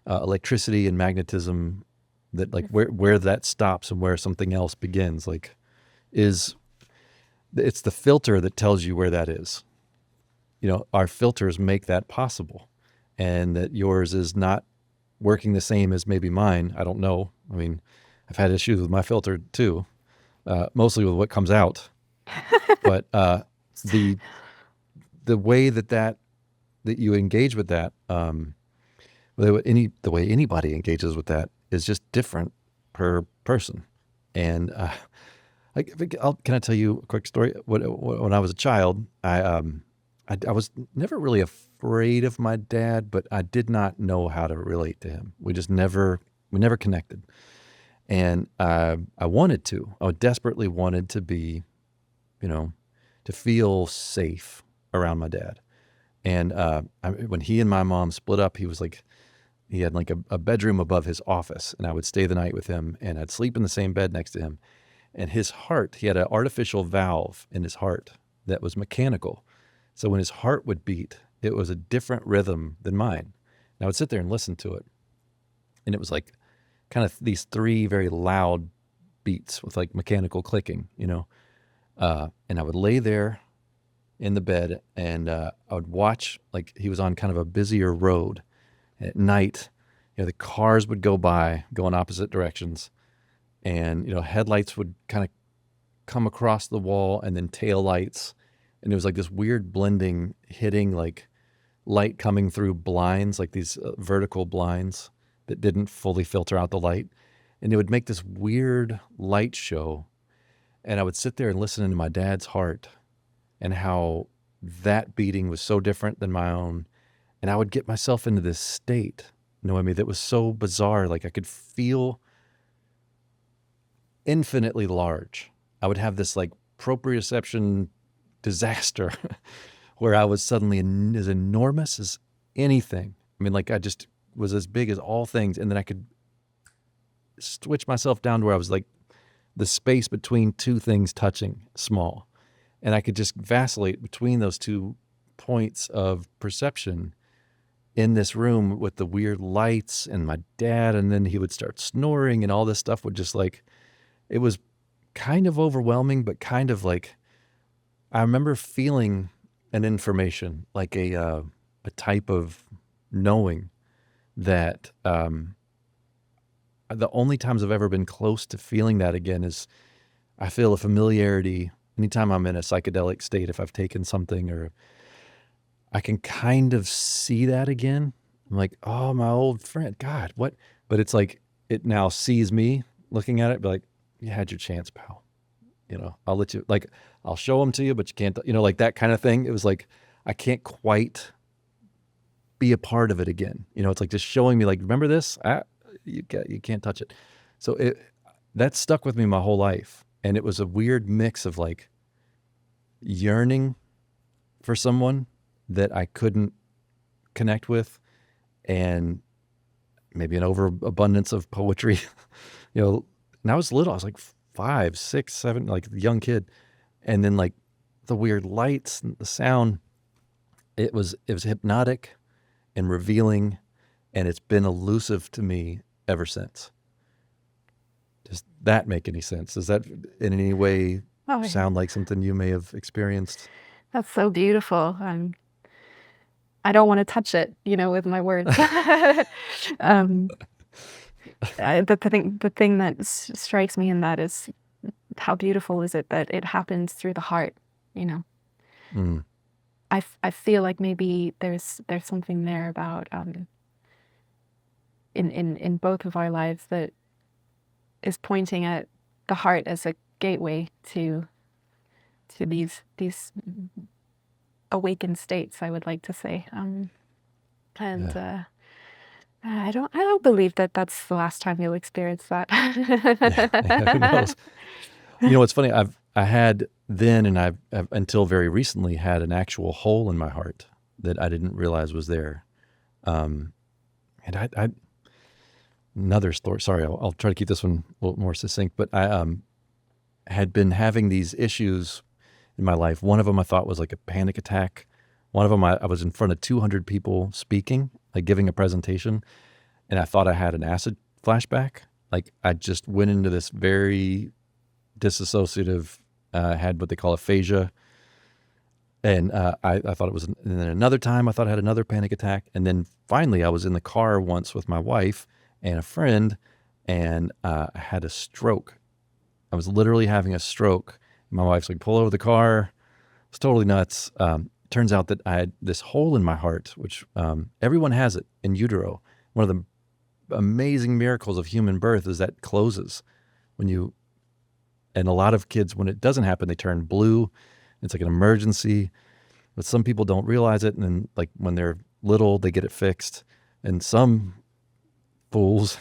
electricity and magnetism that like where that stops and where something else begins, like is it's the filter that tells you where that is. Our filters make that possible, and that yours is not working the same as maybe mine. I don't know. I mean, I've had issues with my filter too, mostly with what comes out. But the way that you engage with that, the way anybody engages with that is just different per person. And can I tell you a quick story? When I was a child, I was never really afraid of my dad, but I did not know how to relate to him. We never connected. And I wanted to. I desperately wanted to be, to feel safe around my dad. And when he and my mom split up, he had like a bedroom above his office, and I would stay the night with him, and I'd sleep in the same bed next to him. And his heart, he had an artificial valve in his heart that was mechanical. So when his heart would beat, it was a different rhythm than mine. And I would sit there and listen to it. And it was like kind of these three very loud beats with like mechanical clicking, and I would lay there in the bed, and I would watch, like he was on kind of a busier road. At night, the cars would go by, go in opposite directions, and headlights would kind of come across the wall, and then tail lights, and it was like this weird blending, hitting like light coming through blinds, like these vertical blinds that didn't fully filter out the light, and it would make this weird light show. And I would sit there and listen into my dad's heart and how that beating was so different than my own. And I would get myself into this state, Noémie, that was so bizarre. Like I could feel infinitely large. I would have this like proprioception disaster where I was suddenly as enormous as anything. I mean, like I just was as big as all things. And then I could switch myself down to where I was like the space between two things touching small. And I could just vacillate between those 2 points of perception in this room with the weird lights and my dad. And then he would start snoring, and all this stuff would just like, it was kind of overwhelming, but kind of like, I remember feeling an information, like a type of knowing that the only times I've ever been close to feeling that again is I feel a familiarity anytime I'm in a psychedelic state. If I've taken something, or I can kind of see that again. I'm like, oh, my old friend, God, what? But it's like, it now sees me looking at it, be like, you had your chance, pal. I'll let you, like, I'll show them to you, but you can't, like that kind of thing. It was like, I can't quite be a part of it again. It's like just showing me like, remember this? You can't touch it. So that stuck with me my whole life. And it was a weird mix of like yearning for someone that I couldn't connect with, and maybe an overabundance of poetry. And I was little, I was like 5, 6, 7, like a young kid. And then like the weird lights and the sound, it was hypnotic and revealing, and it's been elusive to me ever since. Does that make any sense? Does that in any way sound like something you may have experienced? That's so beautiful. I don't want to touch it, with my words. The thing that strikes me in that is how beautiful is it that it happens through the heart. Mm. I feel like maybe there's something there about in both of our lives that is pointing at the heart as a gateway to these awakened states, I would like to say. I don't believe that that's the last time you'll experience that. Who knows? It's funny. I had then, and I've until very recently had an actual hole in my heart that I didn't realize was there. And I another story. Sorry, I'll try to keep this one a little more succinct. But I had been having these issues in my life. One of them I thought was like a panic attack. One of them I was in front of 200 people speaking, like giving a presentation, and I thought I had an acid flashback. Like I just went into this very disassociative, had what they call aphasia. And I thought it was, and then another time I thought I had another panic attack. And then finally I was in the car once with my wife and a friend, and I had a stroke. I was literally having a stroke. My wife's like, pull over the car. It's totally nuts. Turns out that I had this hole in my heart, which everyone has it in utero. one of the amazing miracles of human birth is that it closes and a lot of kids, when it doesn't happen, they turn blue. It's like an emergency, but some people don't realize it. And then like when they're little, they get it fixed. And some fools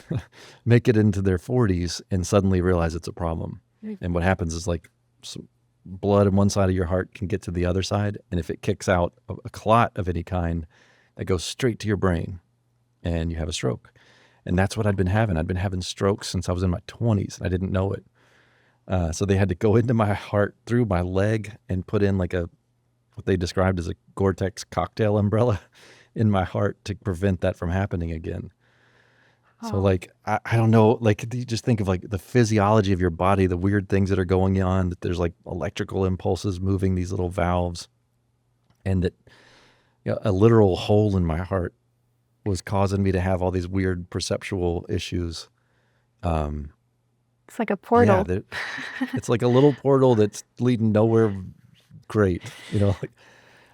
make it into their 40s and suddenly realize it's a problem. And what happens is like some blood in one side of your heart can get to the other side. And if it kicks out a clot of any kind, that goes straight to your brain and you have a stroke. And that's what I'd been having. I'd been having strokes since I was in my 20s and I didn't know it. So they had to go into my heart through my leg and put in like what they described as a Gore-Tex cocktail umbrella in my heart to prevent that from happening again. Oh. So like, I don't know, like you just think of like the physiology of your body, the weird things that are going on, that there's like electrical impulses moving these little valves, and that a literal hole in my heart was causing me to have all these weird perceptual issues. It's like a portal. Yeah, it's like a little portal that's leading nowhere great. Like,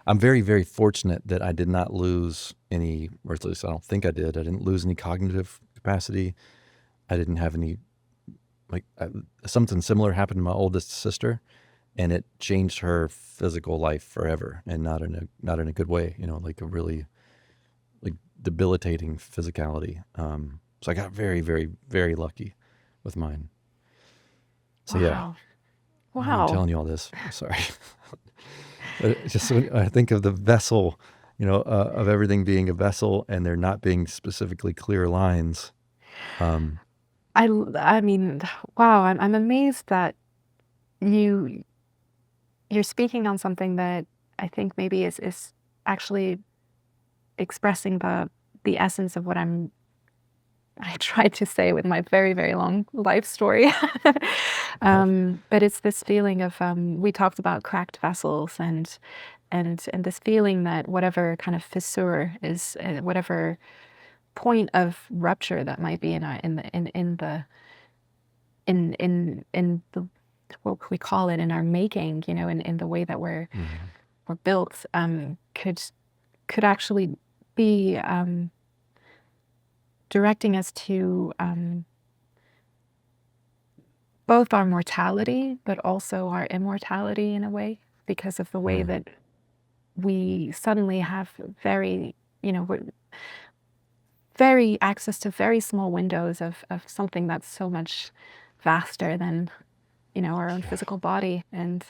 I'm very, very fortunate that I did not lose any, or at least I don't think I did. I didn't lose any cognitive capacity. I didn't have any, something similar happened to my oldest sister, and it changed her physical life forever, and not in a good way. Like a really like debilitating physicality. So I got very, very, very lucky with mine. So yeah, Wow. I'm telling you all this. Sorry. Just when I think of the vessel, of everything being a vessel and there not being specifically clear lines. I mean, wow, I'm amazed that you're speaking on something that I think maybe is actually expressing the essence of what I tried to say with my very, very long life story. But it's this feeling of, we talked about cracked vessels and this feeling that whatever kind of fissure is, whatever point of rupture that might be in the what we call it in our making, in the way that we're built, could actually be directing us to both our mortality, but also our immortality in a way, because of the way that we suddenly have very access to very small windows of something that's so much vaster than our own physical body, and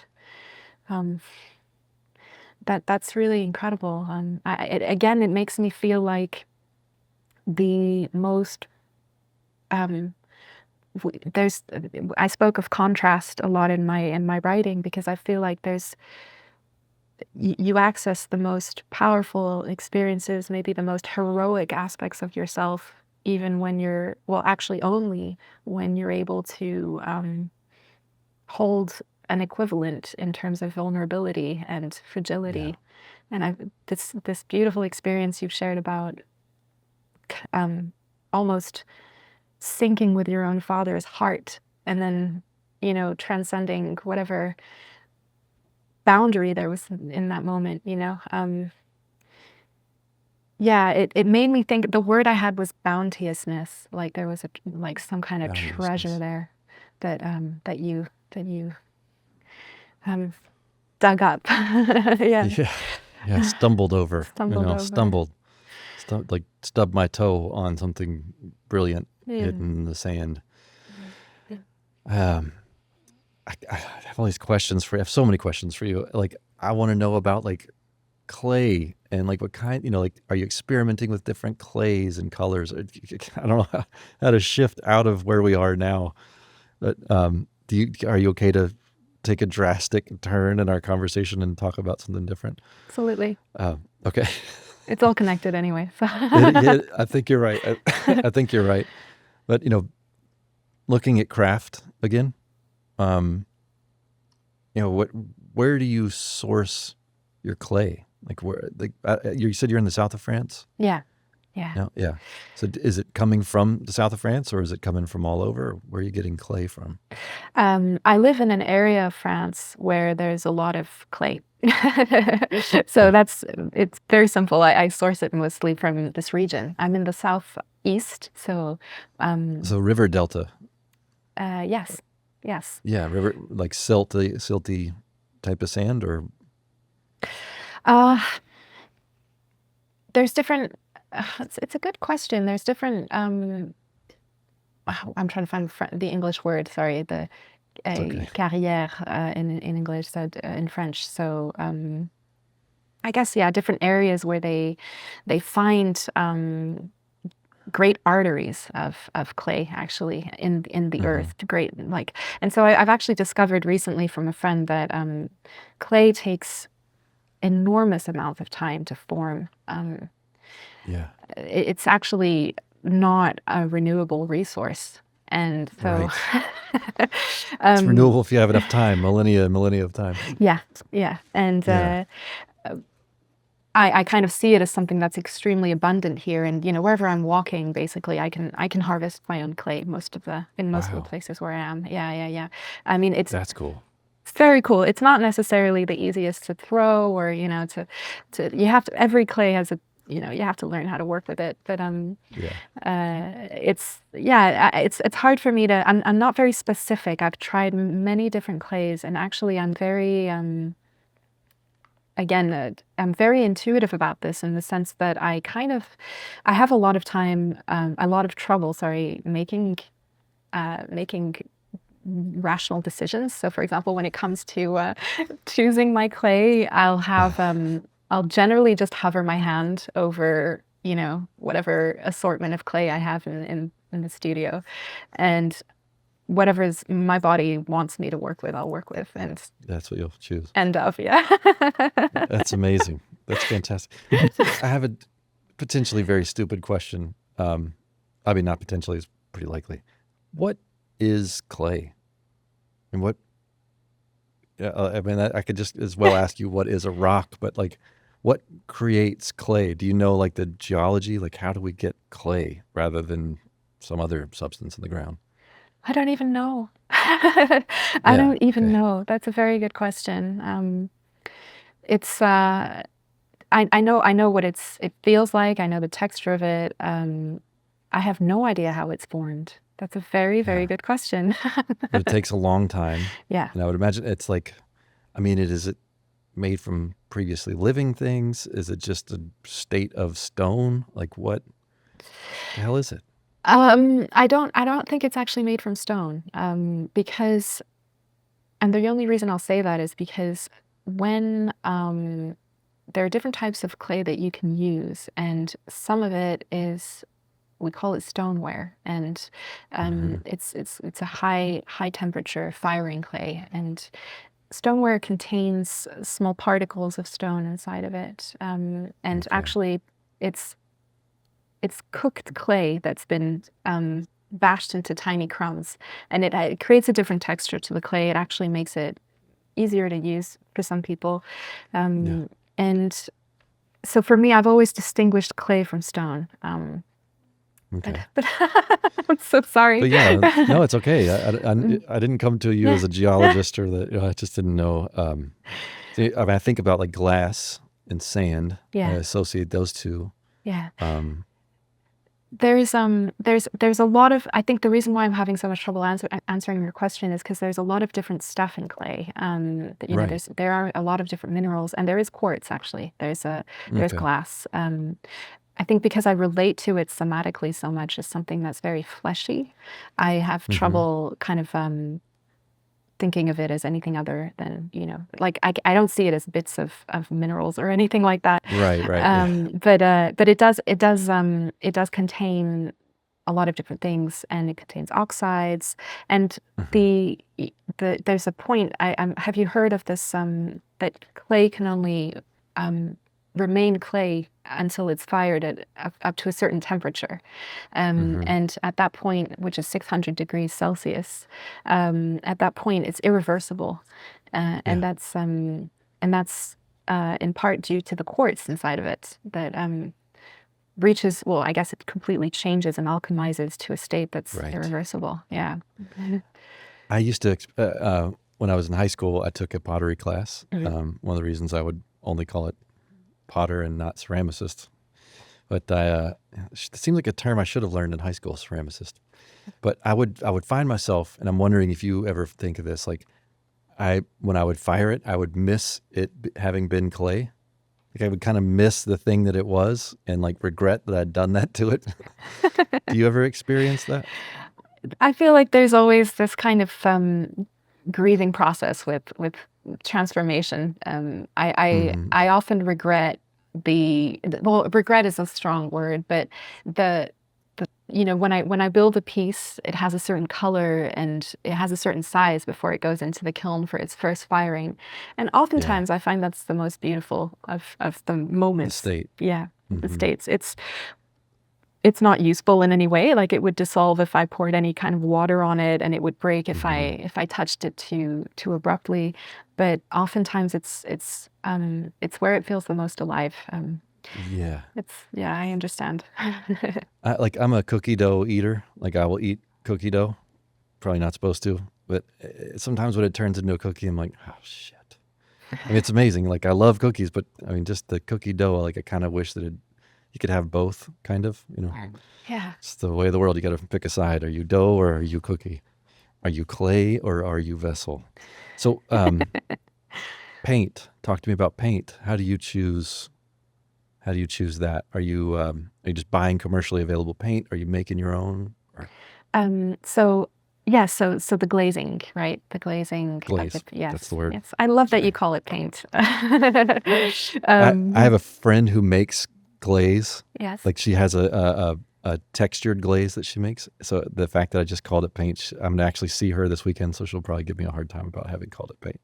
that's really incredible. It makes me feel like the most I spoke of contrast a lot in my writing, because I feel like you access the most powerful experiences, maybe the most heroic aspects of yourself, even when only when you're able to hold an equivalent in terms of vulnerability and fragility. Yeah. And this beautiful experience you've shared about almost syncing with your own father's heart, and then transcending whatever boundary there was in that moment. It made me think. The word I had was bounteousness, like there was some kind of treasure there that you dug up. Stumbled over. Like stubbed my toe on something brilliant hidden in the sand. I have all these questions for you. I have so many questions for you. Like, I want to know about like clay and like what kind, like, are you experimenting with different clays and colors? I don't know how to shift out of where we are now. But are you okay to take a drastic turn in our conversation and talk about something different? Absolutely. Okay. It's all connected anyway. So. I think you're right. I think you're right. But, looking at craft again, where do you source your clay? Like, where? Like, you said you're in the south of France? Yeah. Yeah. No, yeah. So is it coming from the south of France, or is it coming from all over? Where are you getting clay from? I live in an area of France where there's a lot of clay. So Okay. it's very simple. I source it mostly from this region. I'm in the southeast, so So river delta. yes, yes. Yeah, river, like silty type of sand, or Uh, there's different. It's a good question. There's different. I'm trying to find the English word. Sorry, the it's okay. carrière in English, so in French. So I guess yeah, different areas where they find great arteries of clay actually in the earth. Great, like, and so I've actually discovered recently from a friend that clay takes enormous amounts of time to form. Yeah. It's actually not a renewable resource. And so, Right. It's um, renewable if you have enough time, millennia of time. yeah, yeah. And Yeah. I kind of see it as something that's extremely abundant here. And, wherever I'm walking, basically, I can harvest my own clay in most of the Wow. places where I am. Yeah, yeah, yeah. I mean, it's That's cool. very cool. It's not necessarily the easiest to throw or, you have to, every clay has a, you have to learn how to work with it. But Yeah. it's hard for me to. I'm not very specific. I've tried many different clays, and actually, I'm very again, I'm very intuitive about this in the sense that I have a lot of time, a lot of trouble, sorry, making rational decisions. So, for example, when it comes to choosing my clay, I'll generally just hover my hand over, whatever assortment of clay I have in the studio, and whatever my body wants me to work with, I'll work with, and That's what you'll choose. end of, yeah. That's amazing. That's fantastic. I have a potentially very stupid question. I mean, not potentially, it's pretty likely. What is clay? And what, I mean, I could just as well ask you what is a rock, but like, what creates clay? Do you know like the geology? Like, how do we get clay rather than some other substance in the ground? I don't even know. I Yeah. don't even Okay. know. That's a very good question. It's I know what it feels like. I know the texture of it. I have no idea how it's formed. That's a very, very Yeah. good question. But it takes a long time. Yeah. And I would imagine it's like, I mean, is it made from previously living things? Is it just a state of stone? Like what the hell is it? I don't think it's actually made from stone. Because, and the only reason I'll say that is because when there are different types of clay that you can use, and some of it is, we call it stoneware, and Hmm. it's a high temperature firing clay, and stoneware contains small particles of stone inside of it, and Okay. actually it's cooked clay that's been bashed into tiny crumbs, and it creates a different texture to the clay. It actually makes it easier to use for some people, Yeah. and so for me, I've always distinguished clay from stone. But, Okay. but I'm so sorry. But yeah, no, it's okay. I didn't come to you as a geologist or that, I just didn't know. See, I mean, I think about like glass and sand. I Yeah, associate those two. yeah. Um, There's a lot of, I think the reason why I'm having so much trouble answering your question is because there's a lot of different stuff in clay. right. There are a lot of different minerals, and there is quartz actually. There's Okay. glass. I think because I relate to it somatically so much as something that's very fleshy, I have Hmm. trouble kind of thinking of it as anything other than, like I don't see it as bits of minerals or anything like that. Right. Right. Yeah. But it does contain a lot of different things, and it contains oxides. And Hmm. there's a point. Have you heard of this? That clay can only remain clay until it's fired at up to a certain temperature, Hmm. and at that point, which is 600 degrees Celsius, at that point it's irreversible, and Yeah. that's in part due to the quartz inside of it. That reaches, well, I guess it completely changes and alchemizes to a state that's Right. irreversible. Yeah. I used to, when I was in high school, I took a pottery class. Mhm. One of the reasons I would only call it potter and not ceramicist. But it seems like a term I should have learned in high school, ceramicist. But I would find myself, and I'm wondering if you ever think of this, like when I would fire it, I would miss it having been clay. Like I would kind of miss the thing that it was and like regret that I'd done that to it. Do you ever experience that? I feel like there's always this kind of grieving process with transformation. I often regret regret is a strong word, but the when I build a piece, it has a certain color and it has a certain size before it goes into the kiln for its first firing, and Yeah. oftentimes I find that's the most beautiful of the The moments. state. Yeah, the states. It's not useful in any way. Like it would dissolve if I poured any kind of water on it, and it would break if I touched it too abruptly. But oftentimes it's where it feels the most alive. Yeah. I understand. I'm a cookie dough eater. Like I will eat cookie dough. Probably not supposed to, but sometimes when it turns into a cookie, I'm like, oh shit. I mean, it's amazing. Like I love cookies, but I mean, just the cookie dough. Like I kind of wish that you could have both. Kind of, Yeah. It's the way of the world. You got to pick a side. Are you dough or are you cookie? Are you clay or are you vessel? So, paint. Talk to me about paint. How do you choose? How do you choose that? Are you just buying commercially available paint? Are you making your own? Or So yeah, so the glazing, right? The glazing of glaze. it. Yes. That's the word. Yes. I love that Okay. you call it paint. I have a friend who makes glaze. Yes. Like she has a textured glaze that she makes. So the fact that I just called it paint, I'm gonna actually see her this weekend, so she'll probably give me a hard time about having called it paint.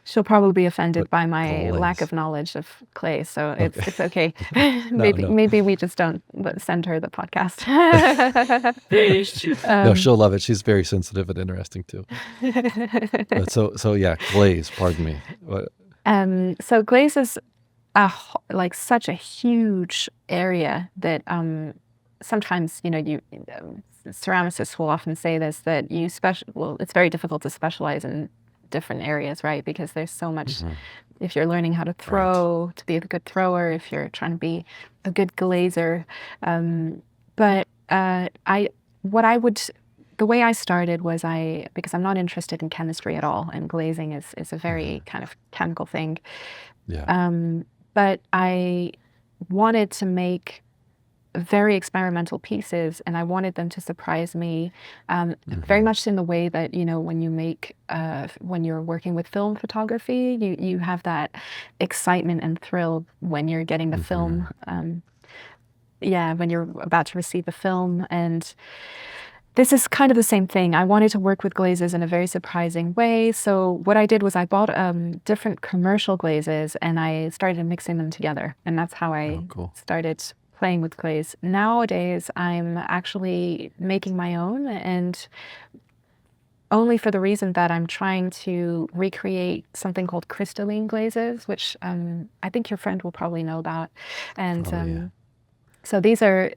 She'll probably be offended But by my lack glaze. of knowledge of clay, so Okay. it's okay. No, no. Maybe we just don't send her the podcast. No, she'll love it. She's very sensitive and interesting too. So yeah, glaze. Pardon me. So glaze is like such a huge area that sometimes ceramicists will often say this, that it's very difficult to specialize in different areas, right? Because there's so much. If you're learning how to throw, to be a good thrower, if you're trying to be a good glazer, but the way I started was because I'm not interested in chemistry at all, and glazing is a very kind of chemical thing. Yeah. But I wanted to make very experimental pieces, and I wanted them to surprise me, very much in the way that when you make when you're working with film photography, you have that excitement and thrill when you're getting the film. When you're about to receive a film, and this is kind of the same thing. I wanted to work with glazes in a very surprising way. So what I did was I bought different commercial glazes and I started mixing them together. And that's how I started playing with glaze. Nowadays, I'm actually making my own, and only for the reason that I'm trying to recreate something called crystalline glazes, which I think your friend will probably know about. And so these are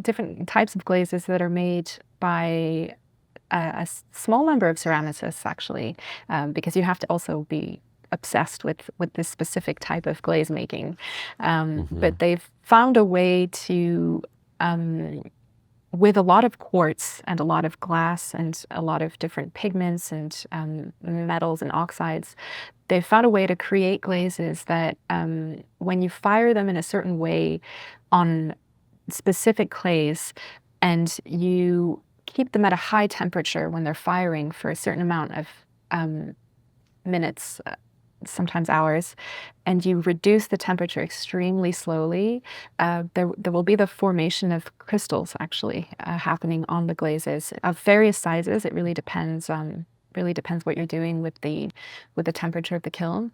different types of glazes that are made by a small number of ceramicists, actually, because you have to also be obsessed with this specific type of glaze making. But they've found a way to, with a lot of quartz and a lot of glass and a lot of different pigments and metals and oxides, they've found a way to create glazes that when you fire them in a certain way on specific clays and you keep them at a high temperature when they're firing for a certain amount of minutes, sometimes hours, and you reduce the temperature extremely slowly, there will be the formation of crystals actually happening on the glazes of various sizes. It really depends what you're doing with the temperature of the kiln.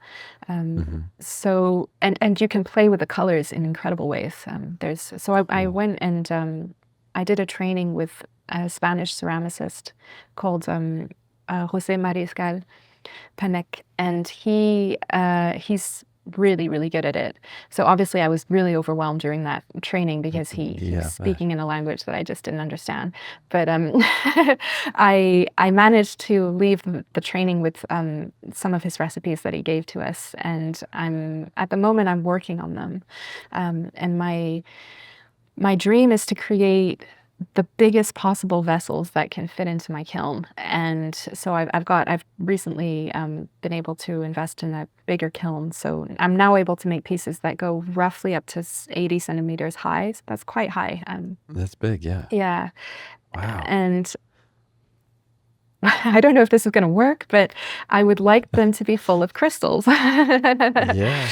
So and you can play with the colors in incredible ways. I went and I did a training with a Spanish ceramicist called José Mariscal Panek, and he's really, really good at it. So obviously I was really overwhelmed during that training because he was speaking in a language that I just didn't understand. But I managed to leave the training with some of his recipes that he gave to us, and at the moment I'm working on them. And my dream is to create the biggest possible vessels that can fit into my kiln. And so I've recently been able to invest in a bigger kiln. So I'm now able to make pieces that go roughly up to 80 centimeters high. So that's quite high. That's big, yeah. Yeah. Wow. And I don't know if this is going to work, but I would like them to be full of crystals. Yeah.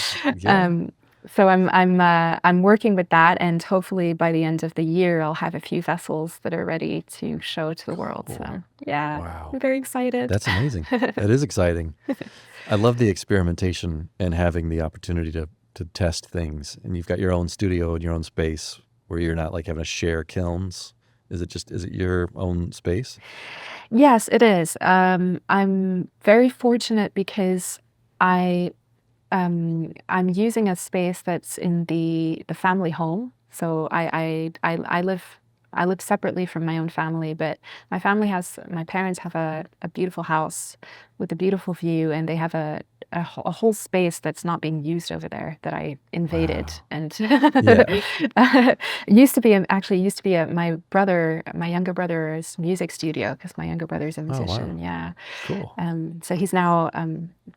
So I'm working with that, and hopefully by the end of the year I'll have a few vessels that are ready to show to the world. Cool. So yeah, Wow. I'm very excited. That's amazing. That is exciting. I love the experimentation and having the opportunity to test things. And you've got your own studio and your own space where you're not like having to share kilns. Is it your own space? Yes, it is. I'm very fortunate because I'm using a space that's in the family home. So I live separately from my own family, but my parents have a beautiful house with a beautiful view, and they have a whole space that's not being used over there that I invaded. Wow. And Yeah. used to be my younger brother's music studio, because my younger brother's a musician. Wow. Yeah. Cool. So he's now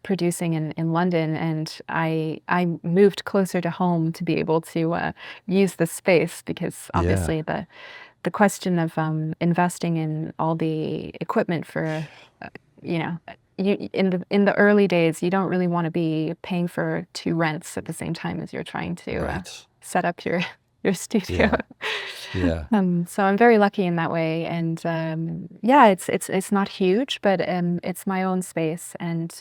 producing in London, and I moved closer to home to be able to use the space, because obviously the question of investing in all the equipment for in the early days, you don't really want to be paying for 2 rents at the same time as you're trying to set up your studio. Yeah. So I'm very lucky in that way, and yeah, it's not huge, but it's my own space, and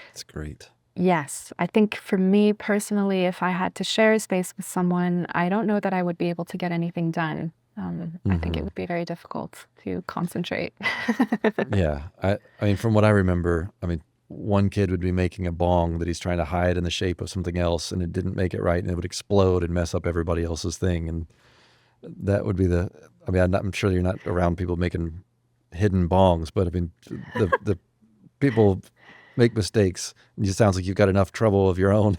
That's great. yes, I think for me personally, if I had to share a space with someone, I don't know that I would be able to get anything done. I think it would be very difficult to concentrate. Yeah. I mean, from what I remember, one kid would be making a bong that he's trying to hide in the shape of something else, and it didn't make it right, and it would explode and mess up everybody else's thing. And that would be I'm sure you're not around people making hidden bongs, but the people make mistakes. It just sounds like you've got enough trouble of your own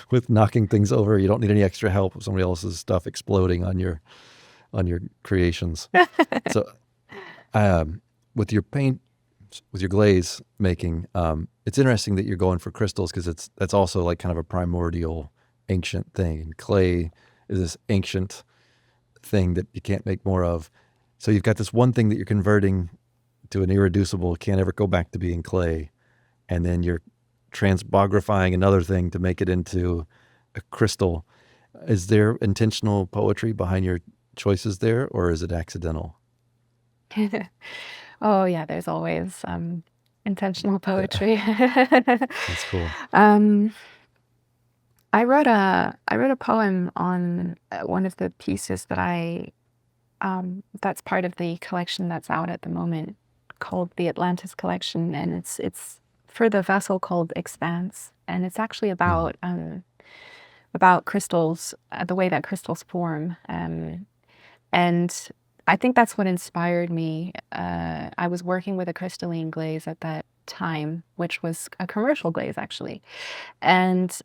with knocking things over. You don't need any extra help with somebody else's stuff exploding on your creations. So, with your paint, with your glaze making, it's interesting that you're going for crystals, because that's also like kind of a primordial, ancient thing. And clay is this ancient thing that you can't make more of. So you've got this one thing that you're converting to an irreducible, can't ever go back to being clay, and then you're transbogrifying another thing to make it into a crystal. Is there intentional poetry behind your choices there, or is it accidental? Oh yeah, there's always intentional poetry. That's cool. I wrote a poem on one of the pieces that that's part of the collection that's out at the moment, called the Atlantis collection, and it's for the vessel called Expanse, and it's actually about crystals, the way that crystals form, and I think that's what inspired me. I was working with a crystalline glaze at that time, which was a commercial glaze actually, and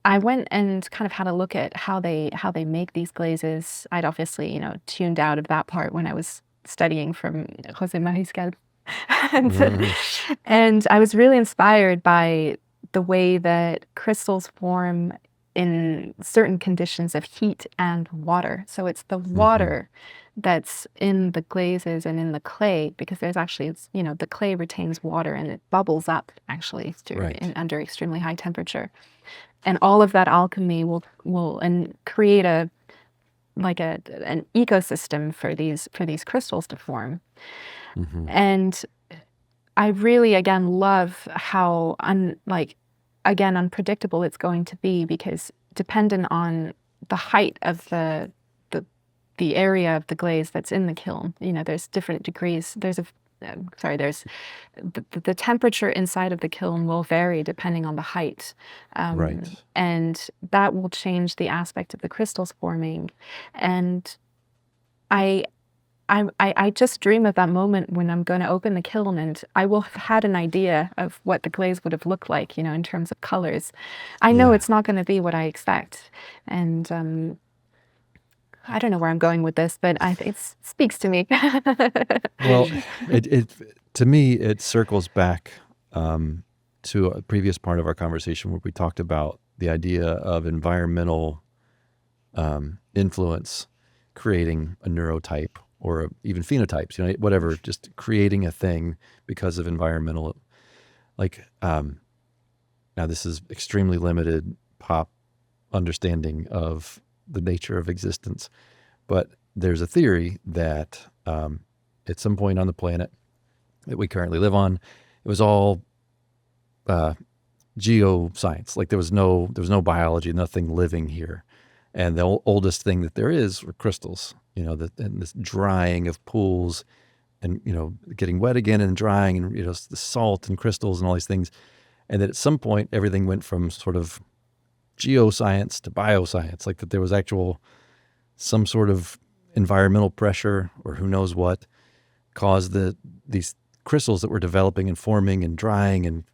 I went and kind of had a look at how they make these glazes. I'd obviously, tuned out of that part when I was studying from José Mariscal. And I was really inspired by the way that crystals form in certain conditions of heat and water. So it's the water that's in the glazes and in the clay, because there's actually, the clay retains water and it bubbles up actually under extremely high temperature. And all of that alchemy will create an ecosystem for these crystals to form. And I really, again, love how unpredictable it's going to be, because dependent on the height of the area of the glaze that's in the kiln, there's different degrees. There's sorry, there's the temperature inside of the kiln will vary depending on the height. Right. And that will change the aspect of the crystals forming. And I just dream of that moment when I'm going to open the kiln and I will have had an idea of what the glaze would have looked like, in terms of colors. I know Yeah. it's not going to be what I expect. And I don't know where I'm going with this, but it speaks to me. Well, it to me, it circles back to a previous part of our conversation where we talked about the idea of environmental influence creating a neurotype or even phenotypes, whatever, just creating a thing because of environmental. Like, now this is extremely limited pop understanding of the nature of existence, but there's a theory that at some point on the planet that we currently live on, it was all geoscience. Like there was no biology, nothing living here. And the oldest thing that there is were crystals, and this drying of pools and, getting wet again and drying and, the salt and crystals and all these things. And that at some point, everything went from sort of geoscience to bioscience, like that there was some sort of environmental pressure or who knows what caused these crystals that were developing and forming and drying and,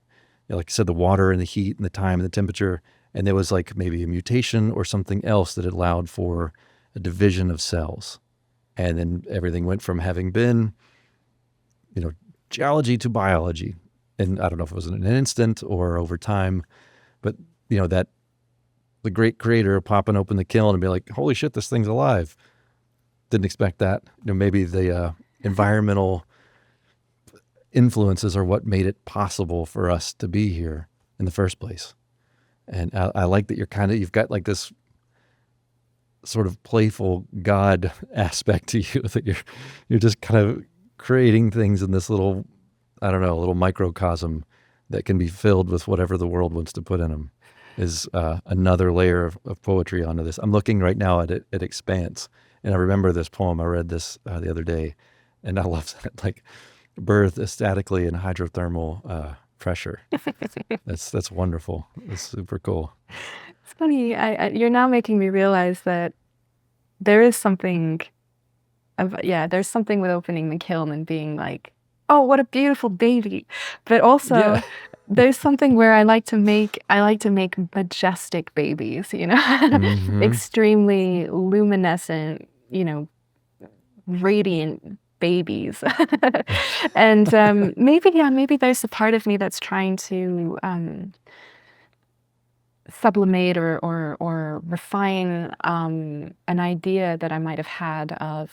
like I said, the water and the heat and the time and the temperature. And there was like maybe a mutation or something else that allowed for a division of cells. And then everything went from having been, geology to biology. And I don't know if it was in an instant or over time, but, that the great creator popping open the kiln and be like, holy shit, this thing's alive. Didn't expect that. Maybe the environmental influences are what made it possible for us to be here in the first place. And I like that you've got like this sort of playful God aspect to you, that you're just kind of creating things in this little, I don't know, a little microcosm that can be filled with whatever the world wants to put in them. Is another layer of poetry onto this. I'm looking right now at Expanse, and I remember this poem. I read this the other day, and I love that, like, birth statically in hydrothermal pressure. That's wonderful. That's super cool. It's funny. You're now making me realize that there is something there's something with opening the kiln and being like, oh, what a beautiful baby. But also there's something where I like to make majestic babies, Mm-hmm. extremely luminescent, radiant babies. And maybe there's a part of me that's trying to sublimate or refine an idea that I might have had of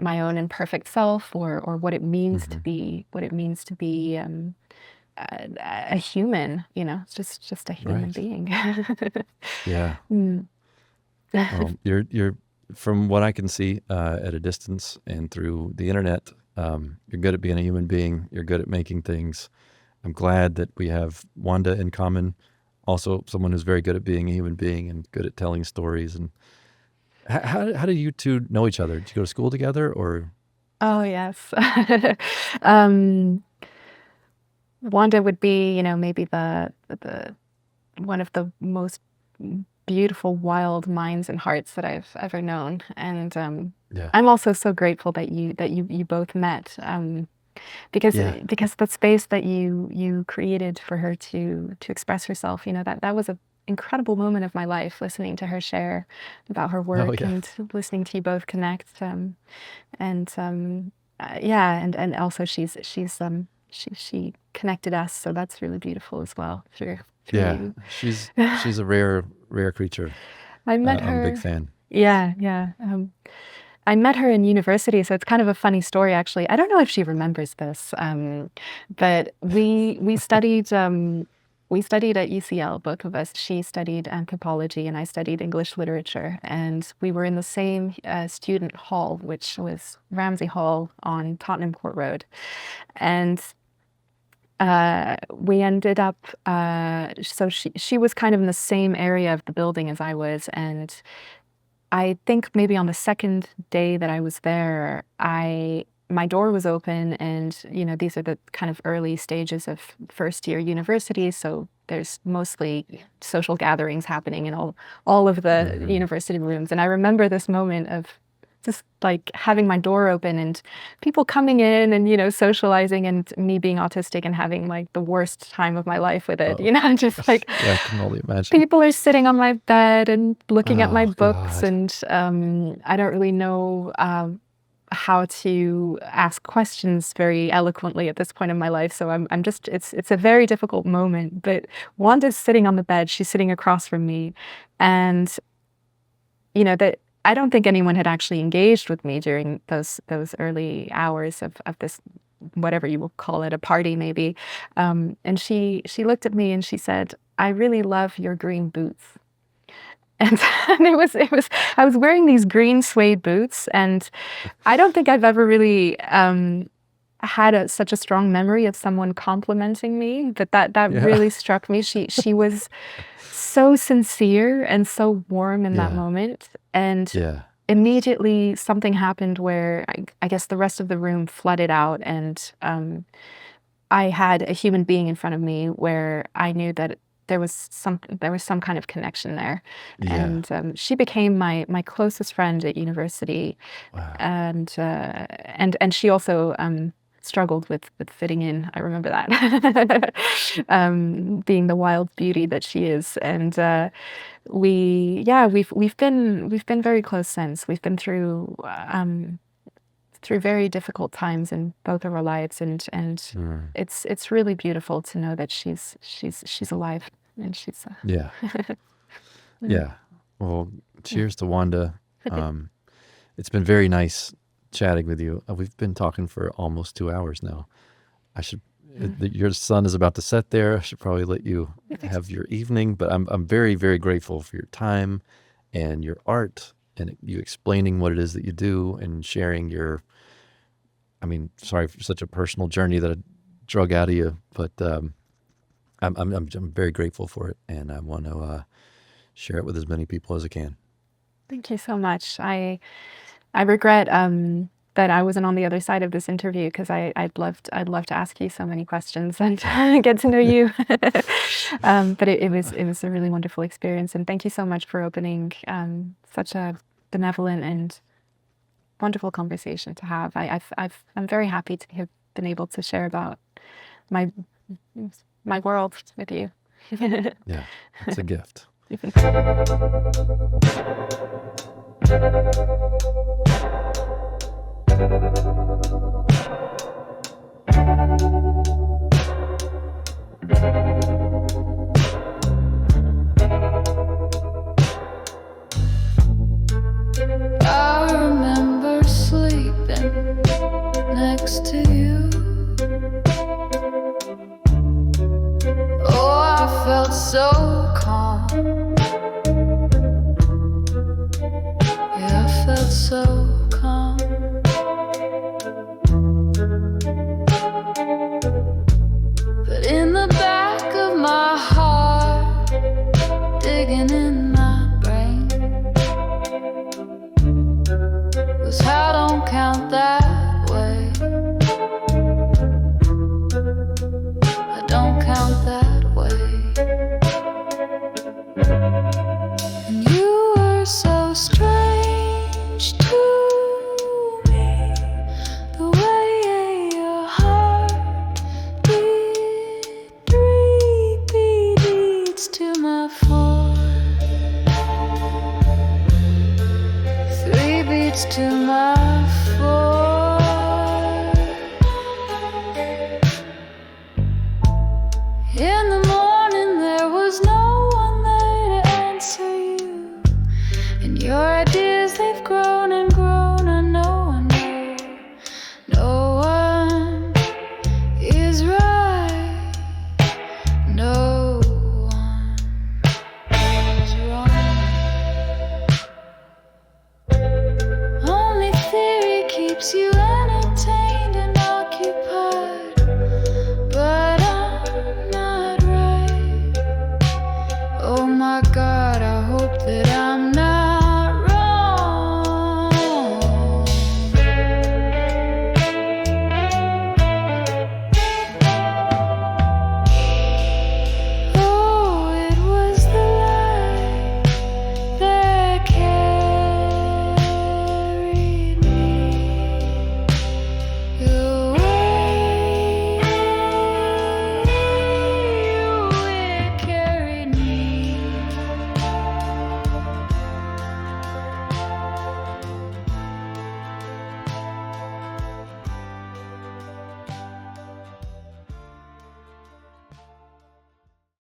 my own imperfect self, or what it means to be a human. It's just a human Right. being. Yeah. Mm. Well, you're from what I can see at a distance and through the internet, you're good at being a human being. You're good at making things. I'm glad that we have Wanda in common, also someone who's very good at being a human being and good at telling stories. And how do you two know each other? Did you go to school together or? Oh, yes. Wanda would be, maybe the one of the most beautiful, wild minds and hearts that I've ever known. And Yeah. I'm also so grateful that you both met, because the space that you created for her to express herself, that was an incredible moment of my life, listening to her share about her work and listening to you both connect. And also she connected us, so that's really beautiful as well through you. She's a rare creature. I met her. I'm a big fan. Yeah. I met her in university, so it's kind of a funny story, actually. I don't know if she remembers this, but we studied at UCL, both of us. She studied anthropology, and I studied English literature, and we were in the same student hall, which was Ramsey Hall on Tottenham Court Road, and we ended up. So she was kind of in the same area of the building as I was, and I think maybe on the second day that I was there, I my door was open, and these are the kind of early stages of first year university, so there's mostly social gatherings happening in all of the university rooms. And I remember this moment of just like having my door open and people coming in and socializing, and me being autistic and having like the worst time of my life with it. Just like Yeah, I can only imagine. people are sitting on my bed and looking at my books, God. and I don't really know how to ask questions very eloquently at this point in my life. So I'm just, it's a very difficult moment. But Wanda's sitting on the bed, she's sitting across from me, and that I don't think anyone had actually engaged with me during those early hours of this, whatever you will call it, a party maybe. And she looked at me and she said, "I really love your green boots." And it was I was wearing these green suede boots, and I don't think I've ever really had such a strong memory of someone complimenting me. That really struck me. She was so sincere and so warm in that moment. And immediately something happened where I guess the rest of the room flooded out, and I had a human being in front of me where I knew that there was some kind of connection there. And she became my closest friend at university. Wow. And she also struggled with fitting in. I remember that. Being the wild beauty that she is. And we've been very close since. We've been through very difficult times in both of our lives, and it's really beautiful to know that she's alive, and she's yeah. Well, cheers to Wanda. It's been very nice chatting with you. We've been talking for almost 2 hours now. Your sun is about to set there. I should probably let you have your evening, but I'm very, very grateful for your time and your art and you explaining what it is that you do and sharing your, sorry for such a personal journey that I drug out of you, but I'm very grateful for it, and I want to share it with as many people as I can. Thank you so much. I regret that I wasn't on the other side of this interview, because I'd love to ask you so many questions and get to know you. But it was a really wonderful experience, and thank you so much for opening such a benevolent and wonderful conversation to have. I'm very happy to have been able to share about my world with you. Yeah, it's a gift. I remember sleeping next to you. Oh, I felt so calm. Yeah, I felt so calm. But in the back of my heart, digging in my brain, was how don't count that way. I don't count that way. And you were so strange to me, the way your heart beat 3 beats to my 4, 3 beats to my 4. In the morning there was no one there to answer you, and your ideas, they've grown and grown. I know no one is right, no one is wrong. Only theory keeps you